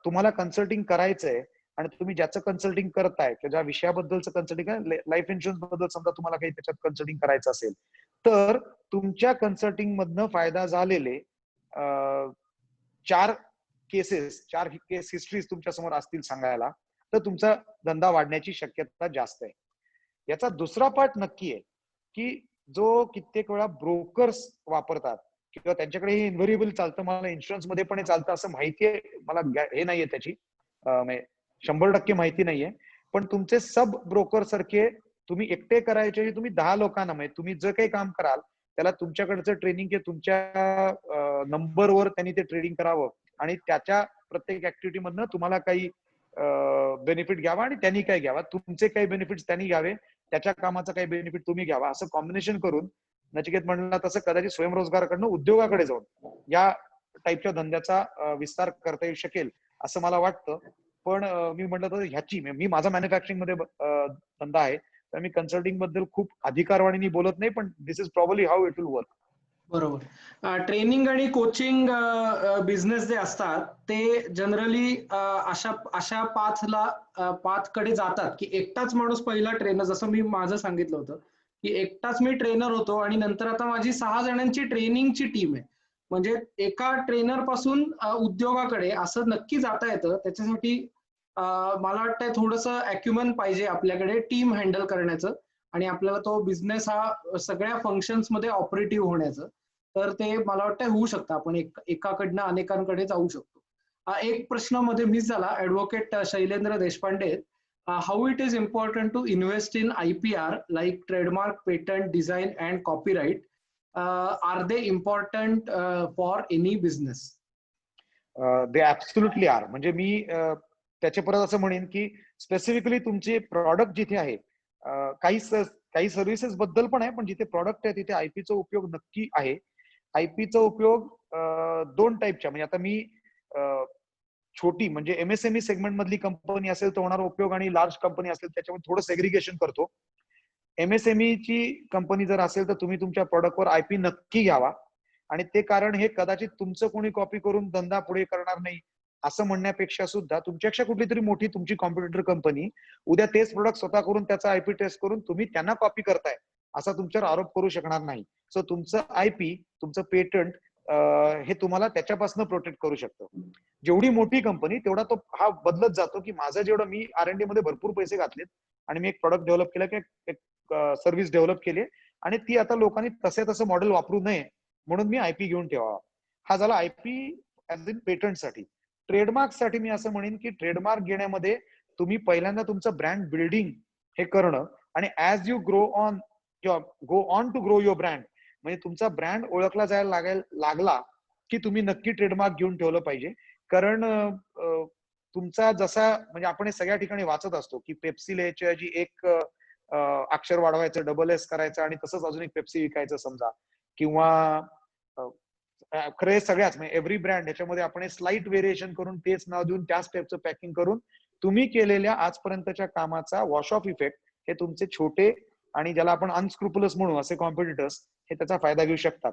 तुम्हाला कन्सल्टिंग करायचंय आणि तुम्ही ज्याचं कन्सल्टिंग करताय किंवा ज्या विषयाबद्दलचं कन्सल्टिंग, लाईफ इन्शुरन्स बद्दल समजा तुम्हाला काही त्याच्यात कन्सल्टिंग करायचं असेल, तर तुमच्या कन्सल्टिंग मधनं फायदा झालेले 4 केस हिस्ट्रीज तुमच्या समोर असतील सांगायला, तर तुमचा धंदा वाढण्याची शक्यता जास्त आहे. याचा दुसरा पार्ट नक्की आहे की जो कित्येक वेळा ब्रोकर्स वापरतात किंवा त्यांच्याकडे हे इन्व्हेरिएबल चालतं, मला इन्शुरन्स मध्ये पण हे चालतं असं माहितीये, मला हे नाहीये त्याची 100% माहिती नाहीये, पण तुमचे सब ब्रोकर सारखे तुम्ही एकटे करायचे, तुम्ही 10 लोकांना, म्हणजे तुम्ही जे काही काम कराल त्याला तुमच्याकडचं ट्रेनिंग किंवा तुमच्या नंबरवर त्यांनी ते ट्रेडिंग करावं आणि त्याच्या प्रत्येक ऍक्टिव्हिटी मधनं तुम्हाला काही बेनिफिट घ्यावा आणि त्यांनी काय घ्यावा, तुमचे काही बेनिफिट्स त्यांनी घ्यावे, त्याच्या कामाचा काही बेनिफिट तुम्ही घ्यावा, असं कॉम्बिनेशन करून नचिकेत म्हणला तसं कदाचित स्वयंरोजगाराकडनं उद्योगाकडे जाऊन या टाईपच्या धंद्याचा विस्तार करता येऊ शकेल असं मला वाटतं. पण मी म्हटलं तर ह्याची, मी माझा मॅन्युफॅक्चरिंग मध्ये धंदा आहे, तर मी कन्सल्टिंग बद्दल खूप अधिकारवाणीने बोलत नाही, पण this is probably how it will work. बरोबर. ट्रेनिंग आणि कोचिंग बिझनेस जे असतात ते जनरली अशा पाथकडे जातात की एकटाच माणूस पहिला ट्रेनर, जसं मी माझं सांगितलं होतं की एकटाच मी ट्रेनर होतो आणि नंतर आता माझी 6 जणांची ट्रेनिंगची टीम आहे. म्हणजे एका ट्रेनर पासून उद्योगाकडे असं नक्की जाता येतं. त्याच्यासाठी मला वाटतं थोडंसं अॅक्युमन पाहिजे आपल्याकडे टीम हँडल करण्याचं आणि आपल्याला तो बिझनेस हा सगळ्या फंक्शन्स मध्ये ऑपरेटिव्ह होण्याचं. तर ते मला वाटतं होऊ शकतं, आपण एकाकडनं अनेकांकडे जाऊ शकतो. एक प्रश्न मध्ये मिस झाला, advocate Shailendra Deshpande, how it is important to invest in IPR like trademark, patent, design and copyright, are they important for any business? They absolutely are. म्हणजे मी त्याच्या परत असं म्हणेन की स्पेसिफिकली तुमचे प्रॉडक्ट जिथे आहे, काही सर्व्हिसेस बद्दल पण आहे, पण जिथे प्रॉडक्ट आहे तिथे आयपीचा उपयोग नक्की आहे. आयपीचा उपयोग 2 टाईपच्या, म्हणजे आता मी छोटी म्हणजे MSME सेगमेंट मधली कंपनी असेल तर होणारा उपयोग आणि लार्ज कंपनी असेल त्याच्यामध्ये थोडं सेग्रिगेशन करतो. MSME ची कंपनी जर असेल तर तुम्ही तुमच्या प्रॉडक्टवर आयपी नक्की घ्यावा, आणि ते कारण हे कदाचित तुमचं कोणी कॉपी करून धंदा पुढे करणार नाही असं म्हणण्यापेक्षा सुद्धा तुमच्यापेक्षा कुठली तरी मोठी तुमची कॉम्पिटिटर कंपनी उद्या तेच प्रोडक्ट स्वतः करून त्याचा आयपी टेस्ट करून तुम्ही त्यांना कॉपी करताय असा तुमच्यावर आरोप करू शकणार नाही. सो तुमचं आयपी, तुमचं पेटंट हे तुम्हाला त्याच्यापासून प्रोटेक्ट करू शकतं. जेवढी मोठी कंपनी तेवढा तो हा बदलत जातो की माझं जेवढं मी R&D मध्ये भरपूर पैसे घातलेत आणि मी एक प्रोडक्ट डेव्हलप केलं की एक सर्व्हिस डेव्हलप केली आणि ती आता लोकांनी तसं मॉडेल वापरू नये म्हणून मी आयपी घेऊन ठेवावा. हा झाला आयपी ऍज इन पेटंट साठी. ट्रेडमार्क साठी मी असं म्हणेन की ट्रेडमार्क घेण्यामध्ये तुम्ही पहिल्यांदा तुमचं ब्रँड बिल्डिंग हे करणं आणि as you go on to grow your brand, म्हणजे तुमचा ब्रँड ओळखला जायला लागला की तुम्ही नक्की ट्रेडमार्क घेऊन ठेवलं पाहिजे. कारण तुमचा जसा, म्हणजे आपण हे सगळ्या ठिकाणी वाचत असतो की पेप्सी लिहायच्या ऐवजी एक अक्षर वाढवायचं, SS करायचं आणि तसंच अजून एक पेप्सी विकायचं समजा, किंवा खरे सगळ्याच म्हणजे एव्हरी ब्रँड याच्यामध्ये आपण स्लाइट व्हेरिएशन करून तेच नाव देऊन त्याच टाईपचं पॅकिंग करून तुम्ही केलेल्या आजपर्यंतच्या कामाचा वॉश ऑफ इफेक्ट हे तुमचे छोटे आणि ज्याला आपण अनस्क्रुपुलस म्हणू असे कॉम्पिटिटर्स हे त्याचा फायदा घेऊ शकतात.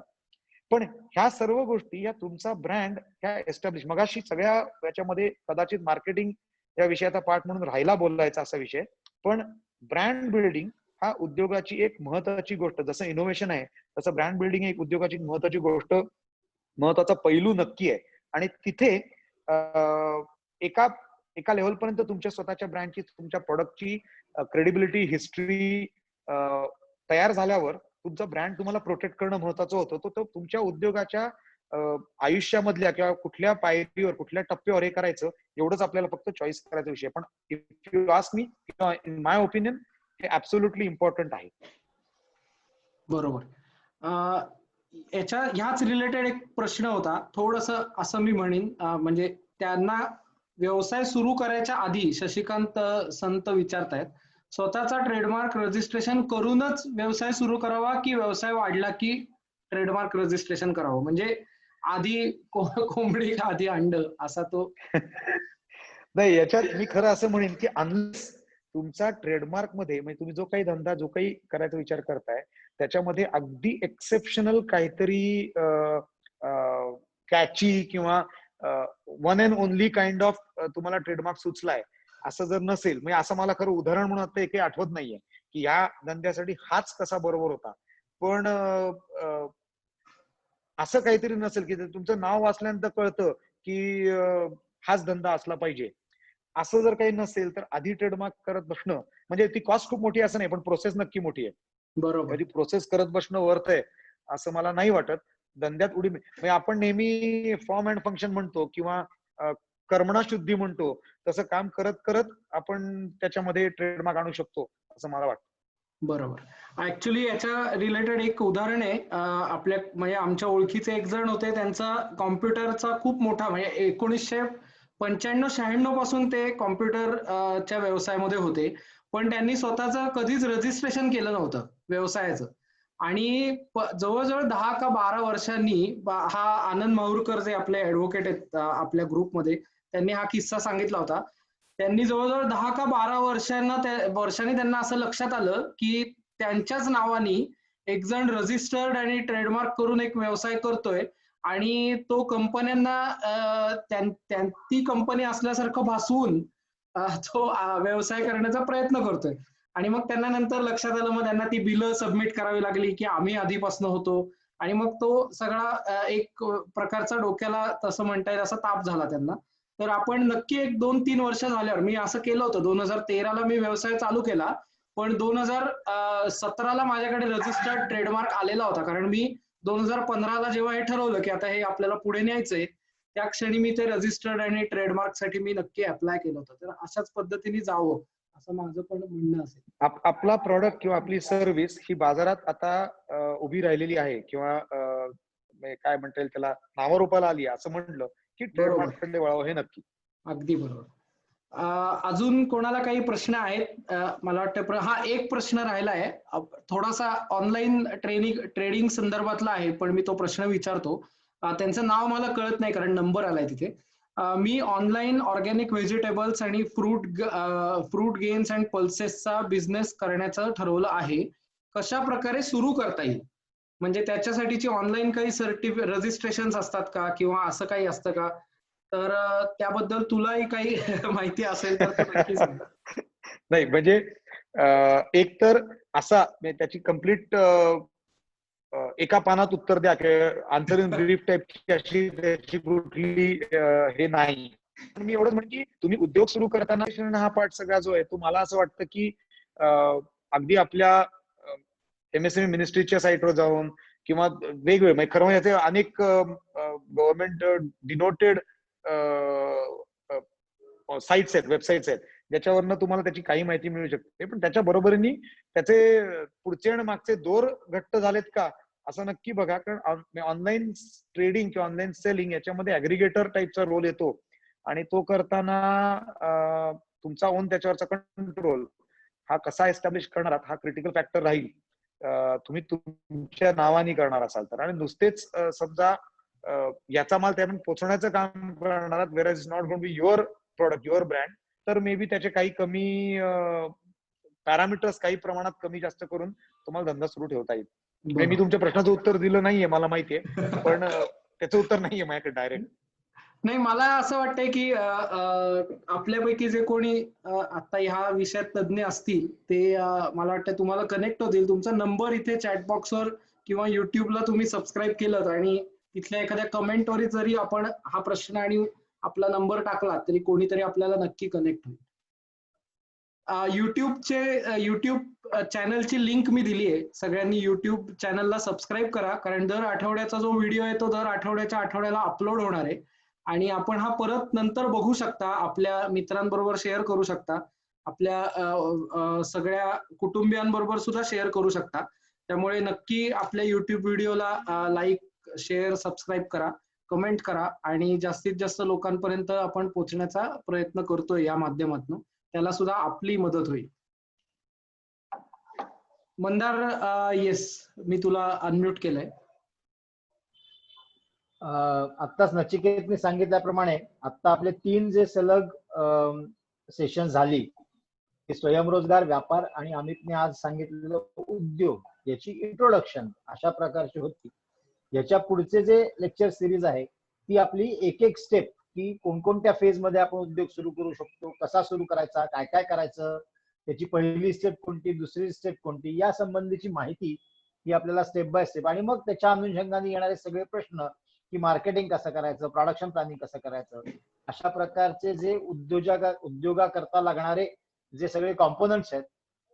पण ह्या सर्व गोष्टी या तुमचा ब्रँड ह्या एस्टॅब्लिश, मगाशी सगळ्या याच्यामध्ये कदाचित मार्केटिंग या विषयाचा पार्ट म्हणून राहिला बोलायचा असा विषय, पण ब्रँड बिल्डिंग हा उद्योगाची एक महत्वाची गोष्ट, जसं इनोव्हेशन आहे तसं ब्रँड बिल्डिंग एक उद्योगाची महत्वाची गोष्ट, महत्वाचा पैलू नक्की आहे. आणि तिथे एका लेवलपर्यंत तुमच्या स्वतःच्या ब्रँडची, तुमच्या प्रोडक्टची क्रेडिबिलिटी, हिस्ट्री तयार झाल्यावर तुमचा ब्रँड तुम्हाला प्रोटेक्ट करणं महत्वाचं होतं. तो तुमच्या उद्योगाच्या आयुष्यामधल्या किंवा कुठल्या पायरीवर, कुठल्या टप्प्यावर हे करायचं एवढंच आपल्याला फक्त चॉईस करायचा विषय. पण if you ask me, in my opinion हे ऍब्सोल्युटली इम्पॉर्टंट आहे. बरोबर. ह्याच रिलेटेड एक प्रश्न होता, थोडंसं असं मी म्हणेन, म्हणजे त्यांना व्यवसाय सुरू करायच्या आधी शशिकांत संत विचारतायत, स्वतःचा ट्रेडमार्क रजिस्ट्रेशन करूनच व्यवसाय सुरू करावा की व्यवसाय वाढला की ट्रेडमार्क रजिस्ट्रेशन करावं, म्हणजे आधी कोंबडी का आधी अंड, असा तो. नाही, याच्यात मी खरं असं म्हणेन की अनलेस तुमचा ट्रेडमार्क मध्ये म्हणजे तुम्ही जो काही धंदा जो काही करायचा विचार करताय त्याच्यामध्ये अगदी एक्सेप्शनल काहीतरी कॅची किंवा one and only kind of तुम्हाला ट्रेडमार्क सुचलाय असं जर नसेल, म्हणजे असं मला खरं उदाहरण म्हणून आता काही आठवत नाहीये की या धंद्यासाठी हाच कसा बरोबर होता, पण असं काहीतरी नसेल की तुमचं नाव वाचल्यानंतर कळतं की हाच धंदा असला पाहिजे, असं जर काही नसेल तर आधी ट्रेडमार्क करत बसणं म्हणजे ती कॉस्ट खूप मोठी असं नाही, पण प्रोसेस नक्की मोठी आहे. बरोबर. कधी प्रोसेस करत बसणं वर्थ आहे असं मला नाही वाटत. धंद्यात उडी म्हणजे आपण नेहमी फॉर्म अँड फंक्शन म्हणतो किंवा कर्मणा शुद्धी म्हणतो, तसं काम करत करत आपण त्याच्यामध्ये ट्रेडमार्क आणू शकतो असं मला वाटतं. बरोबर. ऍक्च्युली याच्या रिलेटेड एक उदाहरण आहे, आपल्या म्हणजे आमच्या ओळखीचे एक जण होते, त्यांचा कॉम्प्युटरचा खूप मोठा म्हणजे 1995-96 पासून ते कॉम्प्युटरच्या व्यवसायामध्ये होते, पण त्यांनी स्वतःचं कधीच रजिस्ट्रेशन केलं नव्हतं व्यवसायाचं. आणि जवळजवळ 10 का 12 वर्षांनी हा आनंद माहूरकर जे आपले ऍडव्होकेट आहेत आपल्या ग्रुपमध्ये, त्यांनी हा किस्सा सांगितला होता. त्यांनी जवळजवळ 10 का 12 वर्षांनी त्यांना असं लक्षात आलं की त्यांच्याच नावानी एक जण रजिस्टर्ड आणि ट्रेडमार्क करून एक व्यवसाय करतोय आणि तो कंपन्यांना ती कंपनी असल्यासारखं भासवून तो व्यवसाय करण्याचा प्रयत्न करतोय. आणि मग त्यांना नंतर लक्षात आलं, मग त्यांना ती बिलं सबमिट करावी लागली की आम्ही आधीपासून होतो, आणि मग तो सगळा एक प्रकारचा डोक्याला तसं म्हणता येईल असा ताप झाला त्यांना. तर आपण नक्की एक 2-3 वर्ष झाल्यावर, मी असं केलं होतं 2013ला मी व्यवसाय चालू केला, पण 2017ला माझ्याकडे रजिस्टर्ड ट्रेडमार्क आलेला होता, कारण मी 2015ला जेव्हा हे ठरवलं की आता हे आपल्याला पुढे न्यायचंय, त्या क्षणी मी ते रजिस्टर्ड आणि ट्रेडमार्क साठी मी नक्की अप्लाय केलं होतं. तर अशाच पद्धतीने जावं असं माझं पण म्हणणं असेल. आपला प्रॉडक्ट किंवा आपली सर्व्हिस ही बाजारात आता उभी राहिलेली आहे किंवा काय म्हणता येईल त्याला नावारूपाला आली असं म्हणलं की ट्रेडमार्क कडे वळावं हे नक्की. अगदी बरोबर. अजून कोणाला काही प्रश्न आहेत? मला वाटतं हा एक प्रश्न राहिला आहे, थोडासा ऑनलाईन ट्रेडिंग संदर्भातला आहे, पण मी तो प्रश्न विचारतो. त्यांचं नाव मला कळत नाही कारण नंबर आलाय तिथे. मी ऑनलाईन ऑर्गॅनिक व्हेजिटेबल्स आणि फ्रूट गेन्स अँड पल्सेसचा बिझनेस करण्याचं ठरवलं आहे, कशा प्रकारे सुरू करता येईल? म्हणजे त्याच्यासाठीची ऑनलाईन काही रजिस्ट्रेशन असतात का किंवा असं काही असतं का? तर त्याबद्दल तुलाही काही माहिती असेल तर तू नक्की सांग. नाही म्हणजे एक तर असा त्याची कम्प्लीट एका पानात उत्तर द्या आंतरिक ब्रीफ टाईपची अशी त्याची कुठली हे नाही. मी एवढंच म्हणेन की तुम्ही उद्योग सुरू करताना हा पार्ट सगळा जो आहे तो मला असं वाटतं की अगदी आपल्या MSME मिनिस्ट्रीच्या साईटवर जाऊन किंवा वेगवेगळे म्हणजे खरं म्हणजे अनेक गव्हर्नमेंट डिनोटेड साईट्स आहेत, वेबसाईट्स आहेत, ज्याच्यावरनं तुम्हाला त्याची काही माहिती मिळू शकते. पण त्याच्या बरोबरीने त्याचे पुढचे आणि मागचे दोर घट्ट झालेत का असं नक्की बघा, कारण ऑनलाईन ट्रेडिंग किंवा ऑनलाईन सेलिंग याच्यामध्ये ऍग्रिगेटर टाईपचा रोल येतो आणि तो करताना तुमचा ओन त्याच्यावरचा कंट्रोल हा कसा एस्टॅब्लिश करणार हा क्रिटिकल फॅक्टर राहील. तुम्ही तुमच्या नावाने करणार असाल तर, आणि नुसतेच समजा याचा माल त्यामध्ये पोहोचवण्याचं काम करणार, where is not going to be your product your brand, तर मे बी त्याचे काही कमी पॅरामीटर्स काही प्रमाणात कमी जास्त करून तुम्हाला धंदा सुरू ठेवता येईल. मी तुमच्या प्रश्नाचं उत्तर दिलं नाहीये मला माहितीये, पण त्याचं उत्तर नाहीये माझ्याकडे डायरेक्ट. नाही, मला असं वाटतंय की आपल्यापैकी जे कोणी आता ह्या विषयात तज्ञ असतील ते मला वाटतं तुम्हाला कनेक्ट होतील. तुमचा नंबर इथे चॅटबॉक्सवर किंवा युट्यूबला तुम्ही सबस्क्राईब केलं आणि तिथल्या एखाद्या कमेंटवर जरी आपण हा प्रश्न आणि आपला नंबर टाकला तरी कोणीतरी आपल्याला नक्की कनेक्ट होईल. युट्यूब चॅनलची लिंक मी दिली आहे, सगळ्यांनी युट्यूब चॅनलला सबस्क्राईब करा, कारण दर आठवड्याचा जो व्हिडिओ आहे तो दर आठवड्याला अपलोड होणार आहे आणि आपण हा परत नंतर बघू शकता, आपल्या मित्रांबरोबर शेअर करू शकता, आपल्या सगळ्या कुटुंबियांबरोबर सुद्धा शेअर करू शकता. त्यामुळे नक्की आपल्या युट्यूब व्हिडिओला लाईक, शेअर, सबस्क्राईब करा, कमेंट करा आणि जास्तीत जास्त लोकांपर्यंत आपण पोहोचण्याचा प्रयत्न करतोय या माध्यमातून. त्याला सुद्धा आपली मदत होईल. मंदार, येस, मी तुला अनम्यूट केलंय. आत्ताच नचिकेतने सांगितल्याप्रमाणे आता आपले 3 जे सलग सेशन झाली ते स्वयंरोजगार, व्यापार आणि अमितने आज सांगितलेलं उद्योग याची इंट्रोडक्शन अशा प्रकारची होती. याच्या पुढचे जे लेक्चर सिरीज आहे ती आपली एक एक स्टेप की कोणकोणत्या फेज मध्ये आपण उद्योग सुरू करू शकतो, कसा सुरू करायचा, काय काय करायचं, त्याची पहिली स्टेप कोणती, दुसरी स्टेप कोणती, या संबंधीची माहिती ही आपल्याला स्टेप बाय स्टेप आणि मग त्याच्या अनुषंगाने येणारे सगळे प्रश्न की मार्केटिंग कसं करायचं, प्रोडक्शन प्लॅनिंग कसं करायचं, अशा प्रकारचे जे उद्योगाकरता लागणारे जे सगळे कॉम्पोनंट्स आहेत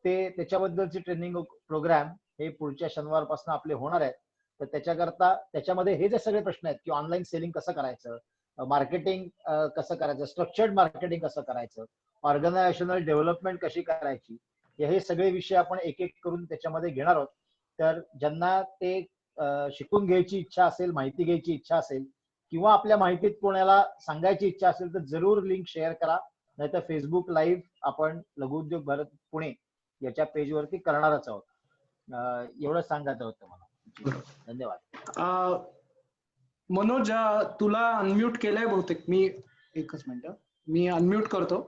ते त्याच्याबद्दलची ट्रेनिंग प्रोग्राम हे पुढच्या शनिवारपासून आपले होणार आहेत. तर त्याच्याकरता त्याच्यामध्ये हे जे सगळे प्रश्न आहेत की ऑनलाईन सेलिंग कसं करायचं, मार्केटिंग कसं करायचं, स्ट्रक्चर्ड मार्केटिंग कसं करायचं, ऑर्गनायझेशनल डेव्हलपमेंट कशी करायची, हे सगळे विषय आपण एक एक करून त्याच्यामध्ये घेणार आहोत. तर ज्यांना ते शिकून घ्यायची इच्छा असेल, माहिती घ्यायची इच्छा असेल किंवा आपल्या माहितीत कोणाला सांगायची इच्छा असेल तर जरूर लिंक शेअर करा, नाहीतर फेसबुक लाईव्ह आपण लघुउद्योग भारत पुणे याच्या पेजवरती करणारच आहोत. एवढं सांगायचं होतं मला. धन्यवाद. मनोज, तुला अनम्यूट केलंय बहुतेक. मी एकच मिनिट, मी अनम्यूट करतो.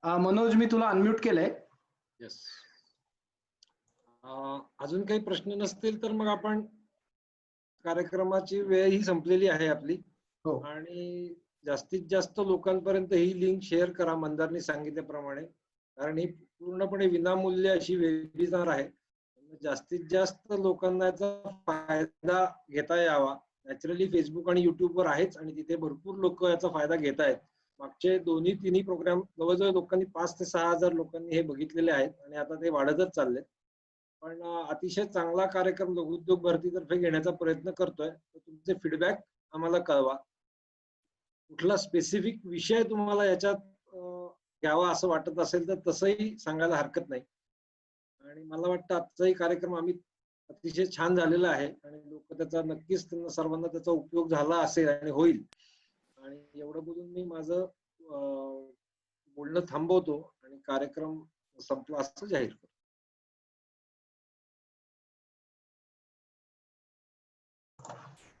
मनोज, मी तुला अनम्यूट केलंय. येस. अजून काही प्रश्न नसतील तर मग आपण कार्यक्रमाची वेळ ही संपलेली आहे आपली. हो. आणि जास्तीत जास्त लोकांपर्यंत ही लिंक शेअर करा मंदारनी सांगितल्याप्रमाणे, कारण ही पूर्णपणे विनामूल्य अशी वेबिनार आहे. जास्तीत जास्त लोकांना याचा फायदा घेता यावा. नॅचरली फेसबुक आणि युट्यूबवर आहेच आणि तिथे भरपूर लोक याचा फायदा घेत आहेत. मागचे तिन्ही प्रोग्राम जवळजवळ लोकांनी 5 ते 6 हजार लोकांनी हे बघितलेले आहेत आणि आता ते वाढतच चालले. पण अतिशय चांगला कार्यक्रम लघुउद्योग भरतीतर्फे घेण्याचा प्रयत्न करतोय. तर तुमचे फीडबॅक आम्हाला कळवा. कुठला स्पेसिफिक विषय तुम्हाला याच्यात घ्यावा असं वाटत असेल तर तसंही सांगायला हरकत नाही. आणि मला वाटतं आजचाही कार्यक्रम आम्ही अतिशय छान झालेला आहे आणि लोक त्याचा नक्कीच त्यांना सर्वांना त्याचा उपयोग झाला असेल आणि होईल. आणि एवढं बोलून मी माझं बोलणं थांबवतो आणि कार्यक्रम संपला असं जाहीर करतो.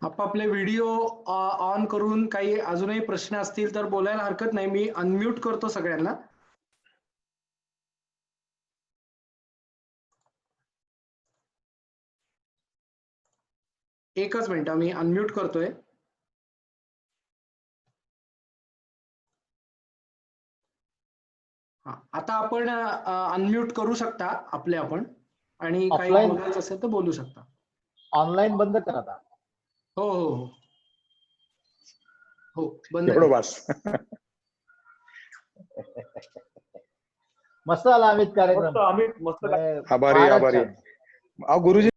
आपापले व्हिडिओ ऑन करून काही अजूनही प्रश्न असतील तर बोलायला हरकत नाही. मी अनम्यूट करतो सगळ्यांना. एकच मिनिट, मी अनम्यूट करतोय. आता आपण अनम्यूट करू शकता आपले आपण आणि काही बोलायचं असेल तर बोलू शकता. ऑनलाईन बंद करा आता. हो हो हो हो, बंद एवढं बस. मस्त आला अमित कार्यक्रम. आभारी. गुरुजी